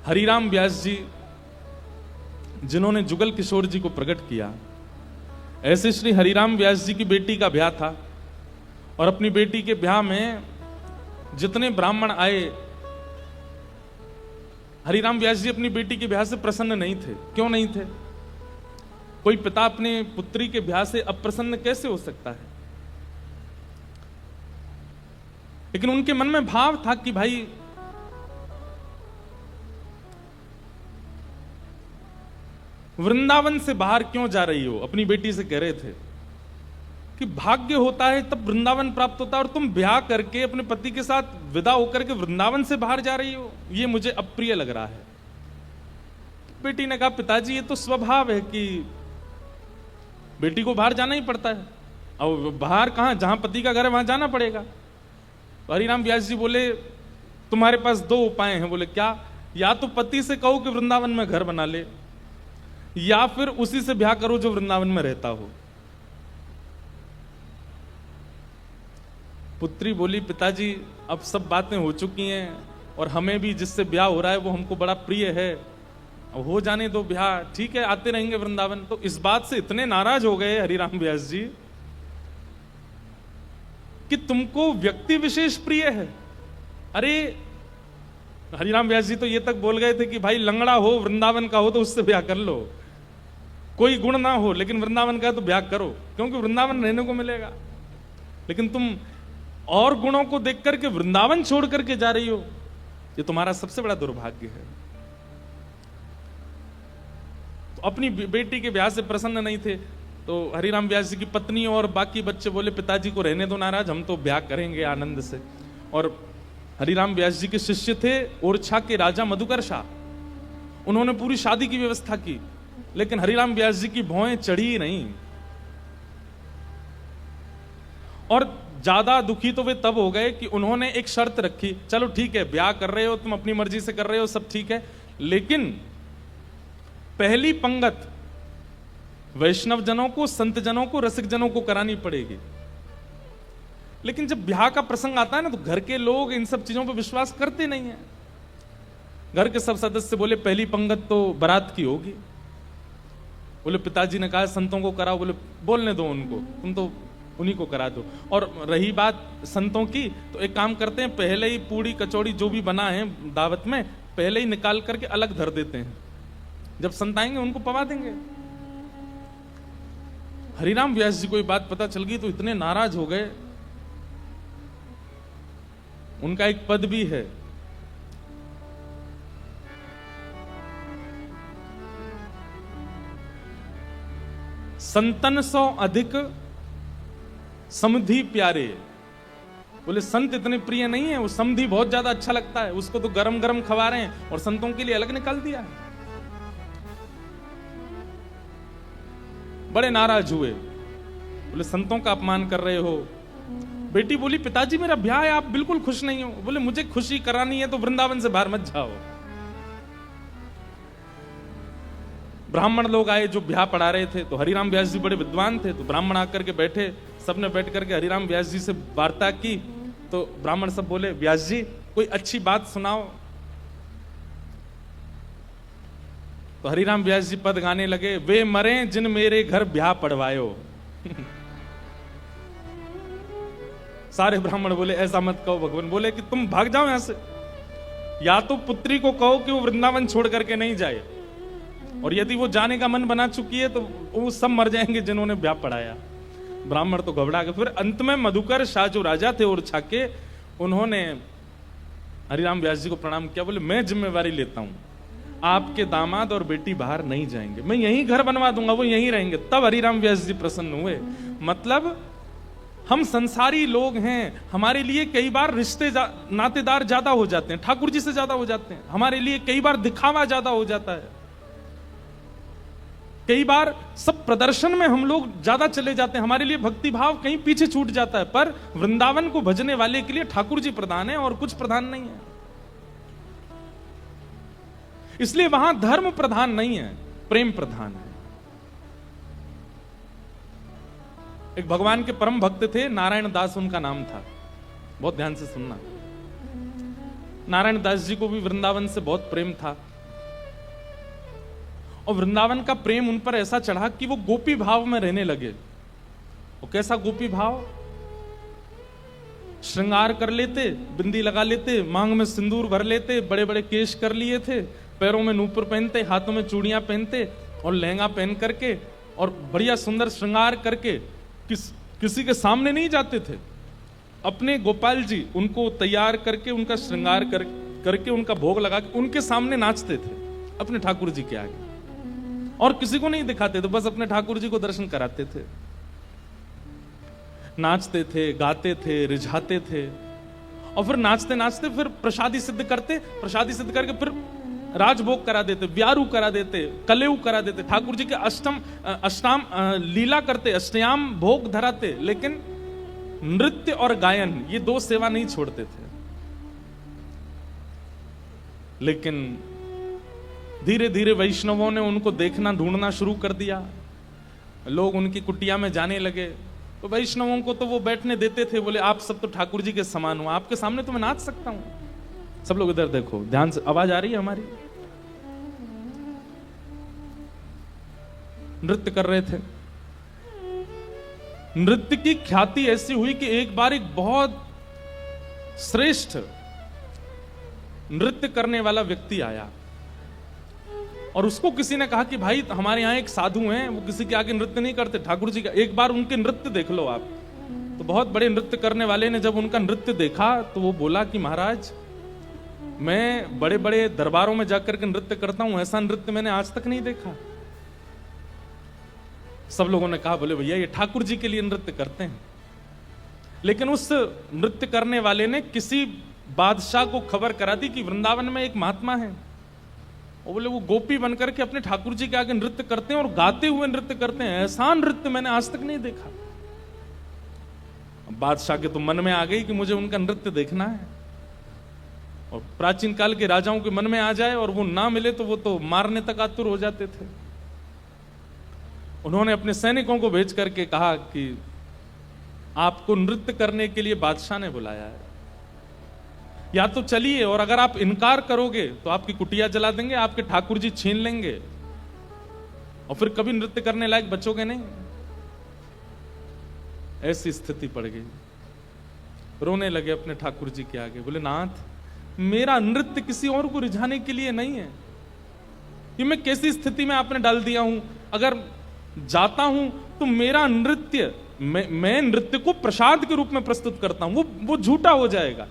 हरिराम व्यास जी जिन्होंने जुगल किशोर जी को प्रकट किया, ऐसे श्री हरिराम व्यास जी की बेटी का ब्याह था और अपनी बेटी के ब्याह में जितने ब्राह्मण आए, हरिराम व्यास जी अपनी बेटी के ब्याह से प्रसन्न नहीं थे। क्यों नहीं थे? कोई पिता अपने पुत्री के ब्याह से अप्रसन्न कैसे हो सकता है? लेकिन उनके मन में भाव था कि भाई वृंदावन से बाहर क्यों जा रही हो? अपनी बेटी से कह रहे थे कि भाग्य होता है तब वृंदावन प्राप्त होता है, और तुम ब्याह करके अपने पति के साथ विदा होकर के वृंदावन से बाहर जा रही हो, ये मुझे अप्रिय लग रहा है। बेटी ने कहा, पिताजी ये तो स्वभाव है कि बेटी को बाहर जाना ही पड़ता है, और बाहर कहां, जहां पति का घर है वहां जाना पड़ेगा। तो हरिराम व्यास जी बोले, तुम्हारे पास दो उपाय हैं। बोले क्या? या तो पति से कहो कि वृंदावन में घर बना ले, या फिर उसी से ब्याह करो जो वृंदावन में रहता हो। पुत्री बोली, पिताजी अब सब बातें हो चुकी हैं और हमें भी जिससे ब्याह हो रहा है वो हमको बड़ा प्रिय है, अब हो जाने दो ब्याह, ठीक है आते रहेंगे वृंदावन। तो इस बात से इतने नाराज हो गए हरिराम व्यास जी कि तुमको व्यक्ति विशेष प्रिय है। अरे हरिराम व्यास जी तो ये तक बोल गए थे कि भाई लंगड़ा हो, वृंदावन का हो तो उससे ब्याह कर लो, कोई गुण ना हो लेकिन वृंदावन का तो ब्याह करो, क्योंकि वृंदावन रहने को मिलेगा। लेकिन तुम और गुणों को देख करके वृंदावन छोड़ करके जा रही हो, ये तुम्हारा सबसे बड़ा दुर्भाग्य है। तो अपनी बेटी के ब्याह से प्रसन्न नहीं थे, तो हरिराम व्यास जी की पत्नी और बाकी बच्चे बोले, पिताजी को रहने दो नाराज, हम तो ब्याह करेंगे आनंद से। और हरिराम व्यास जी के शिष्य थे ओरछा के राजा मधुकर शाह, उन्होंने पूरी शादी की व्यवस्था की, लेकिन हरिराम व्यास जी की भौएं चढ़ी नहीं। और ज्यादा दुखी तो वे तब हो गए कि उन्होंने एक शर्त रखी, चलो ठीक है ब्याह कर रहे हो तुम, अपनी मर्जी से कर रहे हो, सब ठीक है, लेकिन पहली पंगत वैष्णव जनों को, संत जनों को, रसिक जनों को करानी पड़ेगी। लेकिन जब ब्याह का प्रसंग आता है ना, तो घर के लोग इन सब चीजों पर विश्वास करते नहीं है। घर के सब सदस्य बोले, पहली पंगत तो बारात की होगी। बोले पिताजी ने कहा संतों को कराओ। बोले बोलने दो उनको, तुम तो उन्हीं को करा दो। और रही बात संतों की, तो एक काम करते हैं, पहले ही पूड़ी कचौड़ी जो भी बना है दावत में, पहले ही निकाल करके अलग धर देते हैं, जब संत आएंगे उनको पवा देंगे। हरिराम व्यास जी को ये बात पता चल गई तो इतने नाराज हो गए। उनका एक पद भी है, संतन सौ अधिक समधी प्यारे। बोले संत इतने प्रिय नहीं है, वो समधी बहुत ज्यादा अच्छा लगता है, उसको तो गरम गरम खवा रहे हैं और संतों के लिए अलग निकाल दिया है। बड़े नाराज हुए, बोले संतों का अपमान कर रहे हो। बेटी बोली, पिताजी मेरा ब्याह है, आप बिल्कुल खुश नहीं हो। बोले मुझे खुशी करानी है तो वृंदावन से बाहर मत जाओ। ब्राह्मण लोग आए जो ब्याह पढ़ा रहे थे, तो हरिराम व्यास जी बड़े विद्वान थे, तो ब्राह्मण आकर के बैठे, सबने बैठ करके हरिराम व्यास जी से वार्ता की। तो ब्राह्मण सब बोले, व्यास जी कोई अच्छी बात सुनाओ। तो हरिराम व्यास जी पद गाने लगे, वे मरे जिन मेरे घर ब्याह पढ़वायो। सारे ब्राह्मण बोले ऐसा मत कहो। भगवान बोले कि तुम भाग जाओ यहां से, या तो पुत्री को कहो कि वो वृंदावन छोड़ करके नहीं जाए, और यदि वो जाने का मन बना चुकी है तो वो सब मर जाएंगे जिन्होंने ब्याह पढ़ाया। ब्राह्मण तो घबरा गए। फिर अंत में मधुकर शाह जो राजा थे ओरछा के, उन्होंने हरिराम व्यास जी को प्रणाम किया। बोले मैं जिम्मेवारी लेता हूं, आपके दामाद और बेटी बाहर नहीं जाएंगे, मैं यहीं घर बनवा दूंगा, वो यहीं रहेंगे। तब हरिराम व्यास जी प्रसन्न हुए। मतलब हम संसारी लोग हैं, हमारे लिए कई बार रिश्ते नातेदार ज्यादा हो जाते हैं, ठाकुर जी से ज्यादा हो जाते हैं, हमारे लिए कई बार दिखावा ज्यादा हो जाता है, कई बार सब प्रदर्शन में हम लोग ज्यादा चले जाते हैं, हमारे लिए भक्ति भाव कहीं पीछे छूट जाता है। पर वृंदावन को भजने वाले के लिए ठाकुर जी प्रधान है और कुछ प्रधान नहीं है। इसलिए वहां धर्म प्रधान नहीं है, प्रेम प्रधान है। एक भगवान के परम भक्त थे, नारायण दास उनका नाम था, बहुत ध्यान से सुनना। नारायण दास जी को भी वृंदावन से बहुत प्रेम था। और वृंदावन का प्रेम उन पर ऐसा चढ़ा कि वो गोपी भाव में रहने लगे। और कैसा गोपी भाव? श्रृंगार कर लेते, बिंदी लगा लेते, मांग में सिंदूर भर लेते, बड़े बड़े केश कर लिए थे, पैरों में नूपुर पहनते, हाथों में चूड़ियां पहनते और लहंगा पहन करके और बढ़िया सुंदर श्रृंगार करके किसी के सामने नहीं जाते थे। अपने गोपाल जी उनको तैयार करके, उनका श्रृंगार करके, उनका भोग लगा के उनके सामने नाचते थे अपने ठाकुर जी के आगे, और किसी को नहीं दिखाते थे, बस अपने ठाकुर जी को दर्शन कराते थे। नाचते थे, गाते थे, रिझाते थे, और फिर नाचते नाचते फिर प्रसादी सिद्ध करते, प्रसादी सिद्ध करके फिर राजभोग करा देते, ब्यारू करा देते, कलेऊ करा देते, ठाकुर जी के अष्टाम लीला करते, अष्टयाम भोग धराते, लेकिन नृत्य और गायन ये दो सेवा नहीं छोड़ते थे। लेकिन धीरे धीरे वैष्णवों ने उनको देखना ढूंढना शुरू कर दिया, लोग उनकी कुटिया में जाने लगे। तो वैष्णवों को तो वो बैठने देते थे, बोले आप सब तो ठाकुर जी के समान हो, आपके सामने तो मैं नाच सकता हूं। सब लोग इधर देखो, ध्यान से, आवाज आ रही है हमारी? नृत्य कर रहे थे। नृत्य की ख्याति ऐसी हुई कि एक बार एक बहुत श्रेष्ठ नृत्य करने वाला व्यक्ति आया और उसको किसी ने कहा कि भाई हमारे यहाँ एक साधु हैं, वो किसी के आगे नृत्य नहीं करते, ठाकुर जी का, एक बार उनके नृत्य देख लो आप। तो बहुत बड़े नृत्य करने वाले ने जब उनका नृत्य देखा तो वो बोला कि महाराज मैं बड़े बड़े दरबारों में जाकर के नृत्य करता हूं, ऐसा नृत्य मैंने आज तक नहीं देखा। सब लोगों ने कहा बोले भैया ये ठाकुर जी के लिए नृत्य करते हैं। लेकिन उस नृत्य करने वाले ने किसी बादशाह को खबर करा दी कि वृंदावन में एक महात्मा है, और बोले वो गोपी बनकर के अपने ठाकुर जी के आगे नृत्य करते हैं और गाते हुए नृत्य करते हैं, ऐसा नृत्य मैंने आज तक नहीं देखा। बादशाह के तो मन में आ गई कि मुझे उनका नृत्य देखना है, और प्राचीन काल के राजाओं के मन में आ जाए और वो ना मिले तो वो तो मारने तक आतुर हो जाते थे। उन्होंने अपने सैनिकों को भेज करके कहा कि आपको नृत्य करने के लिए बादशाह ने बुलाया है, या तो चलिए, और अगर आप इनकार करोगे तो आपकी कुटिया जला देंगे, आपके ठाकुर जी छीन लेंगे और फिर कभी नृत्य करने लायक बचोगे नहीं। ऐसी स्थिति पड़ गई। रोने लगे अपने ठाकुर जी के आगे, बोले नाथ मेरा नृत्य किसी और को रिझाने के लिए नहीं है, ये मैं कैसी स्थिति में आपने डाल दिया हूं। अगर जाता हूं तो मेरा नृत्य, मैं नृत्य को प्रसाद के रूप में प्रस्तुत करता हूं, वो झूठा हो जाएगा।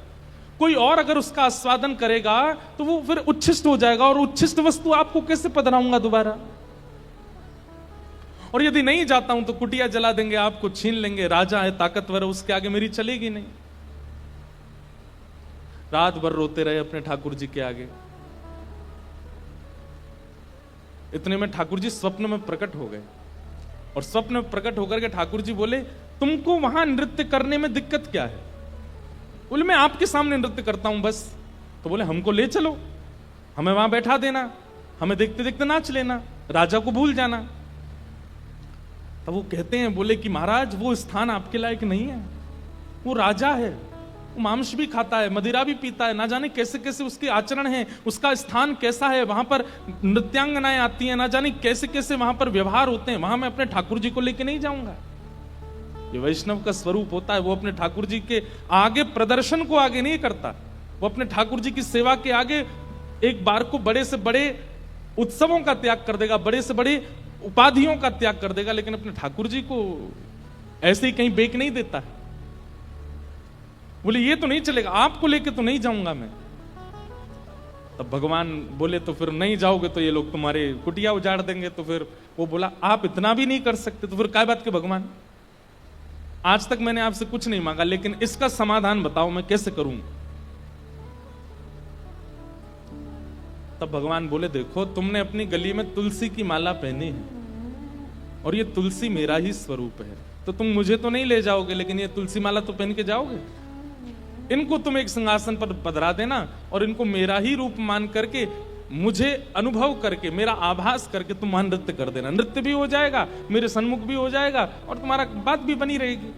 कोई और अगर उसका आस्वादन करेगा तो वो फिर उच्छिष्ट हो जाएगा, और उच्छिष्ट वस्तु आपको कैसे पधराऊंगा दोबारा। और यदि नहीं जाता हूं तो कुटिया जला देंगे, आपको छीन लेंगे, राजा है ताकतवर है, उसके आगे मेरी चलेगी नहीं। रात भर रोते रहे अपने ठाकुर जी के आगे। इतने में ठाकुर जी स्वप्न में प्रकट हो गए, और स्वप्न में प्रकट होकर के ठाकुर जी बोले तुमको वहां नृत्य करने में दिक्कत क्या है? बोले मैं आपके सामने नृत्य करता हूं बस। तो बोले हमको ले चलो, हमें वहां बैठा देना, हमें देखते देखते नाच लेना, राजा को भूल जाना। तब वो कहते हैं, बोले कि महाराज वो स्थान आपके लायक नहीं है, वो राजा है, वो मांस भी खाता है, मदिरा भी पीता है, ना जाने कैसे कैसे उसके आचरण हैं, उसका स्थान कैसा है, वहां पर नृत्यांगनाएं आती हैं, ना जाने कैसे कैसे वहां पर व्यवहार होते हैं, वहां मैं अपने ठाकुर जी को लेके नहीं जाऊंगा। ये वैष्णव का स्वरूप होता है, वो अपने ठाकुर जी के आगे प्रदर्शन को आगे नहीं करता, वो अपने ठाकुर जी की सेवा के आगे एक बार को बड़े से बड़े उत्सवों का त्याग कर देगा, बड़े से बड़े उपाधियों का त्याग कर देगा, लेकिन अपने ठाकुर जी को ऐसे ही कहीं बेक नहीं देता है। बोले ये तो नहीं चलेगा, आपको लेके तो नहीं जाऊंगा मैं। तब भगवान बोले तो फिर नहीं जाओगे तो ये लोग तुम्हारे कुटिया उजाड़ देंगे। तो फिर वो बोला आप इतना भी नहीं कर सकते, तो फिर काय बात के भगवान, आज तक मैंने आपसे कुछ नहीं मांगा, लेकिन इसका समाधान बताओ मैं कैसे करूं। तब भगवान बोले देखो तुमने अपनी गली में तुलसी की माला पहनी है, और ये तुलसी मेरा ही स्वरूप है, तो तुम मुझे तो नहीं ले जाओगे, लेकिन ये तुलसी माला तो पहन के जाओगे। इनको तुम एक सिंहासन पर पधरा देना, और इनको मेरा ही रूप मान करके, मुझे अनुभव करके, मेरा आभास करके तुम वहां नृत्य कर देना। नृत्य भी हो जाएगा, मेरे सन्मुख भी हो जाएगा, और तुम्हारा बात भी बनी रहेगी।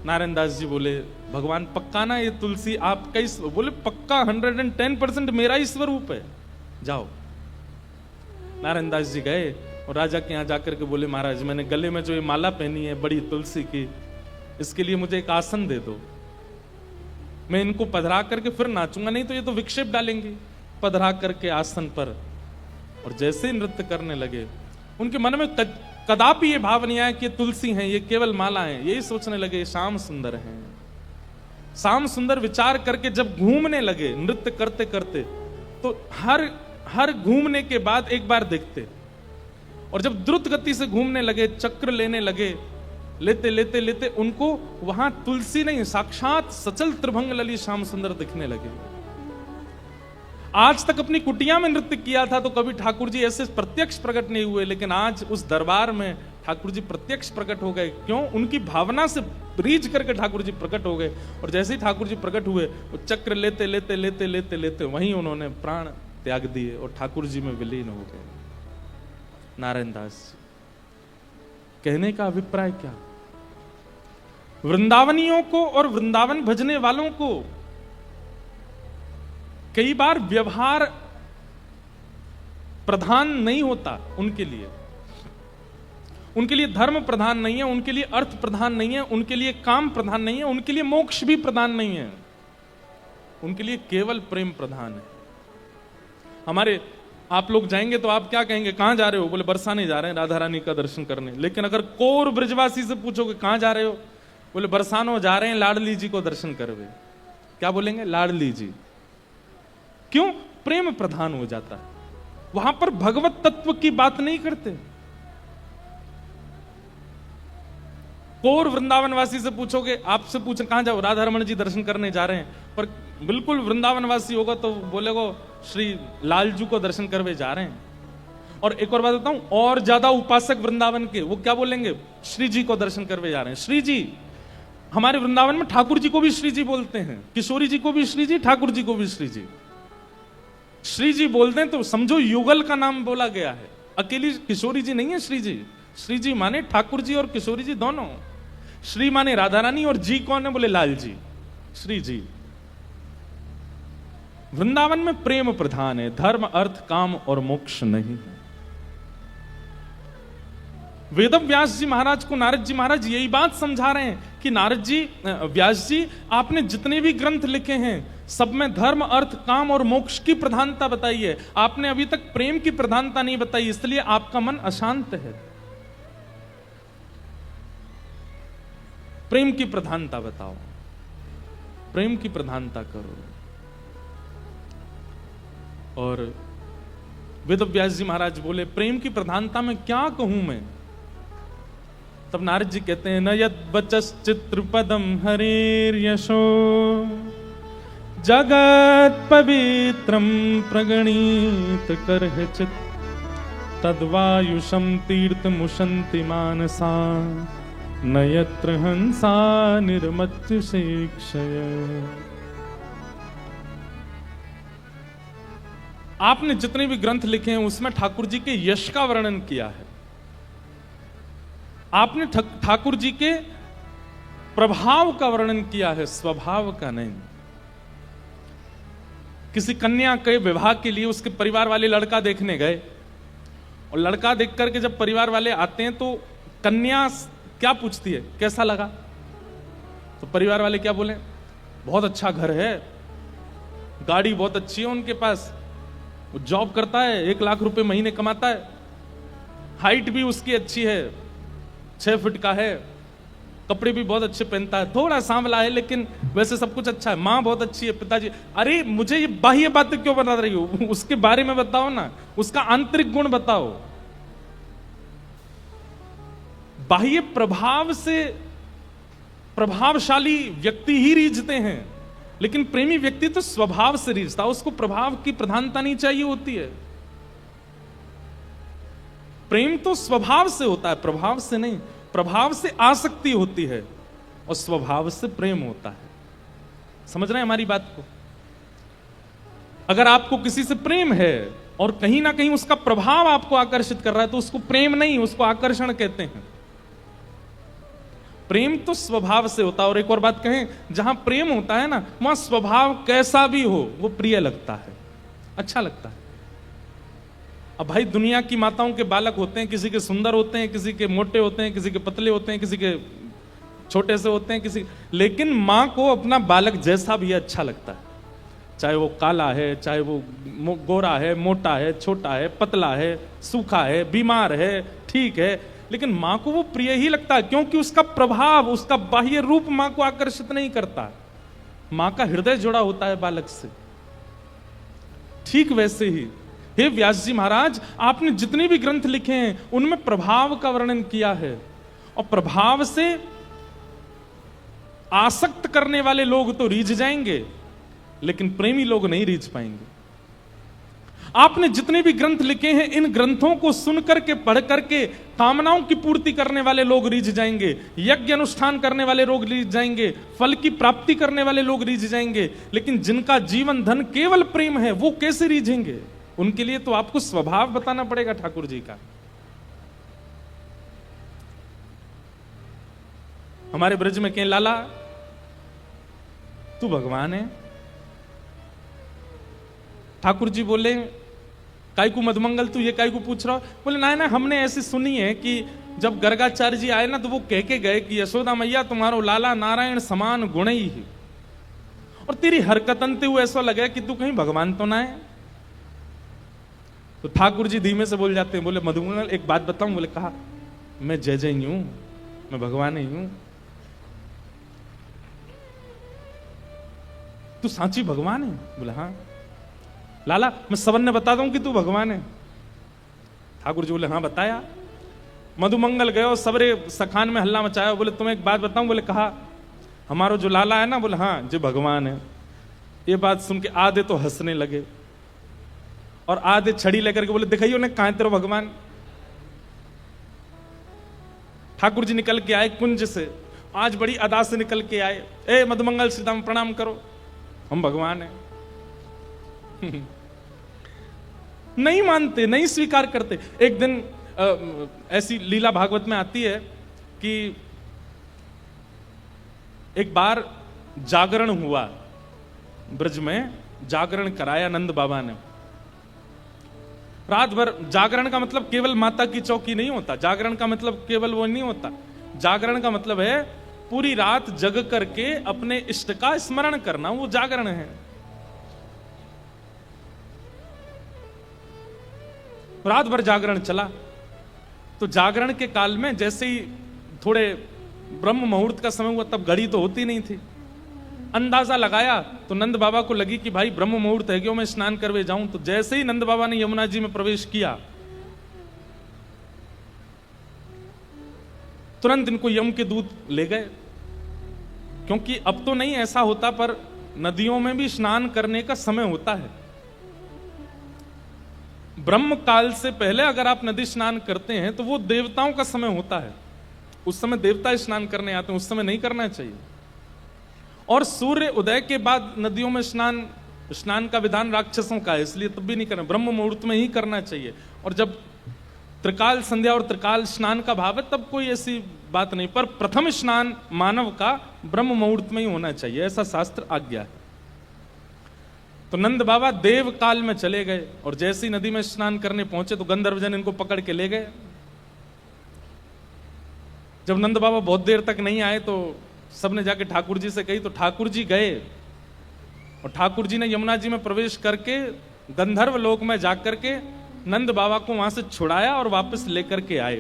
नारायण दास जी बोले भगवान पक्का ना ये तुलसी आपका ही? बोले पक्का 110% मेरा ही स्वरूप है, जाओ। नारायण दास जी गए और राजा के यहाँ जाकर के बोले, महाराज मैंने गले में जो ये माला पहनी है बड़ी तुलसी की, इसके लिए मुझे एक आसन दे दो, मैं इनको पधरा करके फिर नाचूंगा, नहीं तो ये तो विक्षेप डालेंगे। पधरा करके आसन पर, और जैसे ही नृत्य करने लगे उनके मन में कदापि ये भाव नहीं आया कि ये तुलसी हैं, ये केवल माला है। यही सोचने लगे श्याम सुंदर हैं। श्याम सुंदर विचार करके जब घूमने लगे नृत्य करते करते, तो हर घूमने के बाद एक बार देखते, और जब द्रुत गति से घूमने लगे, चक्र लेने लगे, लेते लेते लेते उनको वहां तुलसी नहीं साक्षात सचल त्रिभंग लली श्याम सुंदर दिखने लगे। आज तक अपनी कुटिया में नृत्य किया था तो कभी ठाकुर जी ऐसे प्रत्यक्ष प्रकट नहीं हुए, लेकिन आज उस दरबार में ठाकुर जी प्रत्यक्ष प्रकट हो गए। क्यों? उनकी भावना से रीझ करके ठाकुर जी प्रकट हो गए, और जैसे ही ठाकुर जी प्रकट हुए वो चक्र लेते लेते लेते लेते लेते वहीं उन्होंने प्राण त्याग दिए और ठाकुर जी में विलीन हो गए। नारायण दास कहने का अभिप्राय क्या? वृंदावनियों को और वृंदावन भजने वालों को कई बार व्यवहार प्रधान नहीं होता, उनके लिए धर्म प्रधान नहीं है, उनके लिए अर्थ प्रधान नहीं है, उनके लिए काम प्रधान नहीं है, उनके लिए मोक्ष भी प्रधान नहीं है, उनके लिए केवल प्रेम प्रधान है। हमारे आप लोग जाएंगे तो आप क्या कहेंगे, कहां जा रहे हो? बोले बरसाने जा रहे हैं राधा रानी का दर्शन करने। लेकिन अगर कोर ब्रजवासी से पूछोगे कहां जा रहे हो, बोले बरसानो जा रहे हैं लाडली जी को दर्शन करवे। क्या बोलेंगे? लाडली जी। क्यों? प्रेम प्रधान हो जाता है, वहां पर भगवत तत्व की बात नहीं करते। कोर वृंदावनवासी से पूछोगे, आपसे पूछे कहां जाओ, राधा रमन जी दर्शन करने जा रहे हैं, पर बिल्कुल वृंदावनवासी होगा तो बोलेगो श्री लालजू को दर्शन करवे जा रहे हैं। और एक और बात बताऊं, और ज्यादा उपासक वृंदावन के वो क्या बोलेंगे? श्री जी को दर्शन करवे जा रहे हैं। श्री जी, हमारे वृंदावन में ठाकुर जी को भी श्री जी बोलते हैं, किशोरी जी को भी श्री जी, ठाकुर जी को भी श्री जी। श्री जी बोलते हैं तो समझो युगल का नाम बोला गया है, अकेली किशोरी जी नहीं है श्री जी। श्री जी माने ठाकुर जी और किशोरी जी दोनों। श्री माने राधा रानी और जी कौन है? बोले लाल जी, श्री जी। वृंदावन में प्रेम प्रधान है, धर्म अर्थ काम और मोक्ष नहीं है। वेदव व्यास जी महाराज को नारद जी महाराज यही बात समझा रहे हैं कि नारद जी, व्यास जी, आपने जितने भी ग्रंथ लिखे हैं सब में धर्म अर्थ काम और मोक्ष की प्रधानता बताई है, आपने अभी तक प्रेम की प्रधानता नहीं बताई, इसलिए आपका मन अशांत है। प्रेम की प्रधानता बताओ, प्रेम की प्रधानता करो। और वेद व्यास जी महाराज बोले, प्रेम की प्रधानता में क्या कहूं मैं? तब नारद जी कहते हैं, न यद वचश्चित्रपदम हरेर यशो जगत पवित्रम प्रगणित करहिचित तद्वायुषम तीर्थ मुशंति मानसा न यत्र हंसा निर्मत्य शिक्षय। आपने जितने भी ग्रंथ लिखे हैं उसमें ठाकुर जी के यश का वर्णन किया है, आपने ठाकुर जी के प्रभाव का वर्णन किया है, स्वभाव का नहीं। किसी कन्या के विवाह के लिए उसके परिवार वाले लड़का देखने गए, और लड़का देख करके जब परिवार वाले आते हैं तो कन्या क्या पूछती है, कैसा लगा? तो परिवार वाले क्या बोले? बहुत अच्छा घर है, गाड़ी बहुत अच्छी है उनके पास, वो जॉब करता है, 1 लाख रुपए महीने कमाता है, हाइट भी उसकी अच्छी है, 6 फीट का है, कपड़े भी बहुत अच्छे पहनता है, थोड़ा सांवला है लेकिन वैसे सब कुछ अच्छा है, माँ बहुत अच्छी है, पिताजी। अरे मुझे ये बाह्य बातें क्यों बता रही हो, उसके बारे में बताओ ना, उसका आंतरिक गुण बताओ। बाह्य प्रभाव से प्रभावशाली व्यक्ति ही रीझते हैं, लेकिन प्रेमी व्यक्ति तो स्वभाव से रीझता, उसको प्रभाव की प्रधानता नहीं चाहिए होती है। प्रेम तो स्वभाव से होता है, प्रभाव से नहीं। प्रभाव से आसक्ति होती है और स्वभाव से प्रेम होता है। समझ रहे हैं हमारी बात को? अगर आपको किसी से प्रेम है और कहीं ना कहीं उसका प्रभाव आपको आकर्षित कर रहा है तो उसको प्रेम नहीं, उसको आकर्षण कहते हैं। प्रेम तो स्वभाव से होता है। और एक और बात कहें, जहां प्रेम होता है ना, वहां स्वभाव कैसा भी हो वो प्रिय लगता है, अच्छा लगता है। अब भाई दुनिया की माताओं के बालक होते हैं, किसी के सुंदर होते हैं, किसी के मोटे होते हैं, किसी के पतले होते हैं, किसी के छोटे से होते हैं, किसी, लेकिन माँ को अपना बालक जैसा भी अच्छा लगता है, चाहे वो काला है, चाहे वो गोरा है, मोटा है, छोटा है, पतला है, सूखा है, बीमार है, ठीक है, लेकिन माँ को वो प्रिय ही लगता है, क्योंकि उसका प्रभाव, उसका बाह्य रूप माँ को आकर्षित नहीं करता, माँ का हृदय जुड़ा होता है बालक से। ठीक वैसे ही हे व्यास जी महाराज, आपने जितने भी ग्रंथ लिखे हैं उनमें प्रभाव का वर्णन किया है, और प्रभाव से आसक्त करने वाले लोग तो रीझ जाएंगे, लेकिन प्रेमी लोग नहीं रीझ पाएंगे। आपने जितने भी ग्रंथ लिखे हैं, इन ग्रंथों को सुन करके, पढ़ करके कामनाओं की पूर्ति करने वाले लोग रीझ जाएंगे, यज्ञ अनुष्ठान करने वाले लोग रीझ जाएंगे, फल की प्राप्ति करने वाले लोग रीझ जाएंगे, लेकिन जिनका जीवन धन केवल प्रेम है वो कैसे रीझेंगे? उनके लिए तो आपको स्वभाव बताना पड़ेगा ठाकुर जी का। हमारे ब्रज में कहें, लाला तू भगवान है। ठाकुर जी बोले, काय को मधुमंगल तू ये काय को पूछ रहा हो? बोले ना ना, हमने ऐसी सुनी है कि जब गर्गाचार्य जी आए ना तो वो कह के गए कि यशोदा मैया तुम्हारो लाला नारायण समान गुण ही है, और तेरी हरकतन ते हुए ऐसा लगे कि तू कहीं भगवान तो ना है। तो ठाकुर जी धीमे से बोल जाते हैं, बोले मधुमंगल एक बात बताऊं? बोले कहा, मैं जय जय ही हूं, मैं भगवान ही हूं। तू सांची भगवान है? बोले हाँ। लाला मैं सबन ने बता दूं कि तू भगवान है? ठाकुर जी बोले हाँ बताया। मधुमंगल गए और सबरे सखान में हल्ला मचाया, बोले तुम्हें एक बात बताऊं? बोले कहा, हमारो जो लाला है ना, बोले हाँ जो भगवान है। ये बात सुन के आधे तो हंसने लगे और आधे छड़ी लेकर के बोले दिखाइयो ने कहां तेरा भगवान। ठाकुर जी निकल के आए कुंज से, आज बड़ी अदा से निकल के आए, ए मधुमंगल सीताम प्रणाम करो, हम भगवान हैं। नहीं मानते, नहीं स्वीकार करते। एक दिन ऐसी लीला भागवत में आती है कि एक बार जागरण हुआ, ब्रज में जागरण कराया नंद बाबा ने। रात भर जागरण का मतलब केवल माता की चौकी नहीं होता, जागरण का मतलब केवल वो नहीं होता, जागरण का मतलब है पूरी रात जग करके अपने इष्ट का स्मरण करना, वो जागरण है। रात भर जागरण चला, तो जागरण के काल में जैसे ही थोड़े ब्रह्म मुहूर्त का समय हुआ, तब घड़ी तो होती नहीं थी, अंदाजा लगाया तो नंद बाबा को लगी कि भाई ब्रह्म मुहूर्त है, क्यों मैं स्नान करवे जाऊं। तो जैसे ही नंद बाबा ने यमुना जी में प्रवेश किया, तुरंत इनको यम के दूत ले गए, क्योंकि अब तो नहीं ऐसा होता, पर नदियों में भी स्नान करने का समय होता है। ब्रह्म काल से पहले अगर आप नदी स्नान करते हैं तो वो देवताओं का समय होता है, उस समय देवता स्नान करने आते हैं, उस समय नहीं करना चाहिए। और सूर्य उदय के बाद नदियों में स्नान का विधान राक्षसों का है, इसलिए तब भी नहीं करना, ब्रह्म मुहूर्त में ही करना चाहिए। और जब त्रिकाल संध्या और त्रिकाल स्नान का भाव है तब कोई ऐसी बात नहीं, पर प्रथम स्नान मानव का ब्रह्म मुहूर्त में ही होना चाहिए, ऐसा शास्त्र आज्ञा है। तो नंद बाबा देव काल में चले गए, और जैसे ही नदी में स्नान करने पहुंचे तो गंधर्वजन इनको पकड़ के ले गए। जब नंद बाबा बहुत देर तक नहीं आए तो सबने जाके ठाकुर जी से कही, तो ठाकुर जी गए और ठाकुर जी ने यमुना जी में प्रवेश करके गंधर्व लोक में जाकर के नंद बाबा को वहां से छुड़ाया और वापस लेकर के आए।